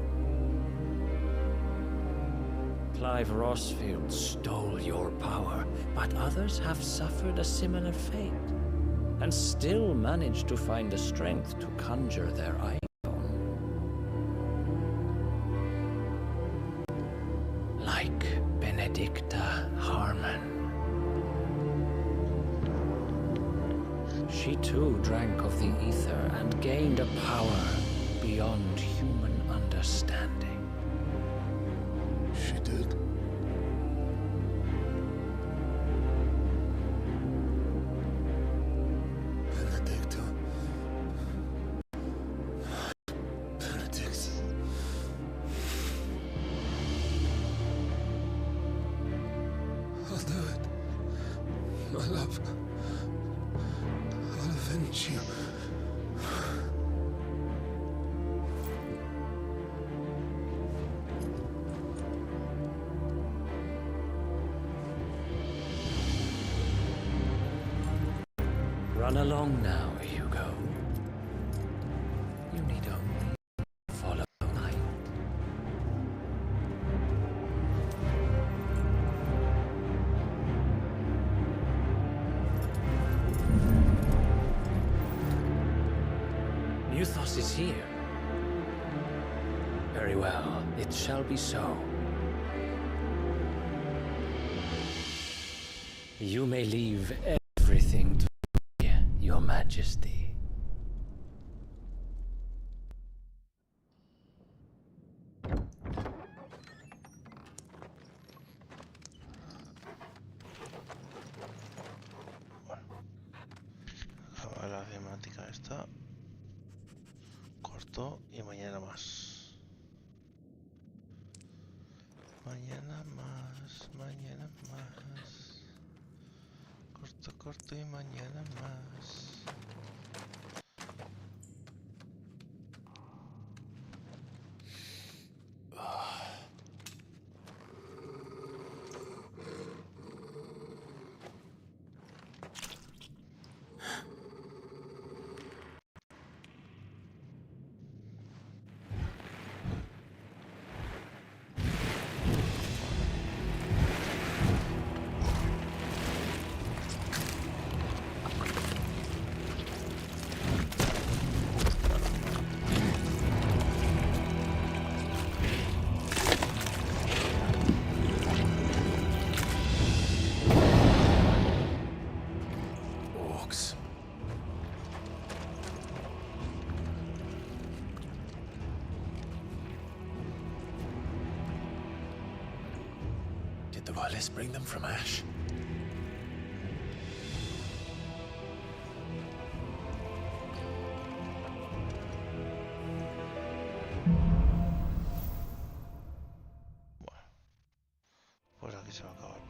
Clive Rossfield stole your power, but others have suffered a similar fate, and still managed to find the strength to conjure their icon. Like Benedicta Harmon. She too drank of the ether and gained a power beyond human understanding. She did? Benedicta. Benedict. I'll do it. My love, I'll avenge you. Run along now, Hugo. You need only follow light. Muthos is here. Very well, it shall be so. You may leave everything to me, Your Majesty. Acaba la cinemática esta. Corto y mañana más. Mañana más, mañana más. Corto, corto y mañana más. Did the wireless bring them from Ash? Pues aquí se va a acabar.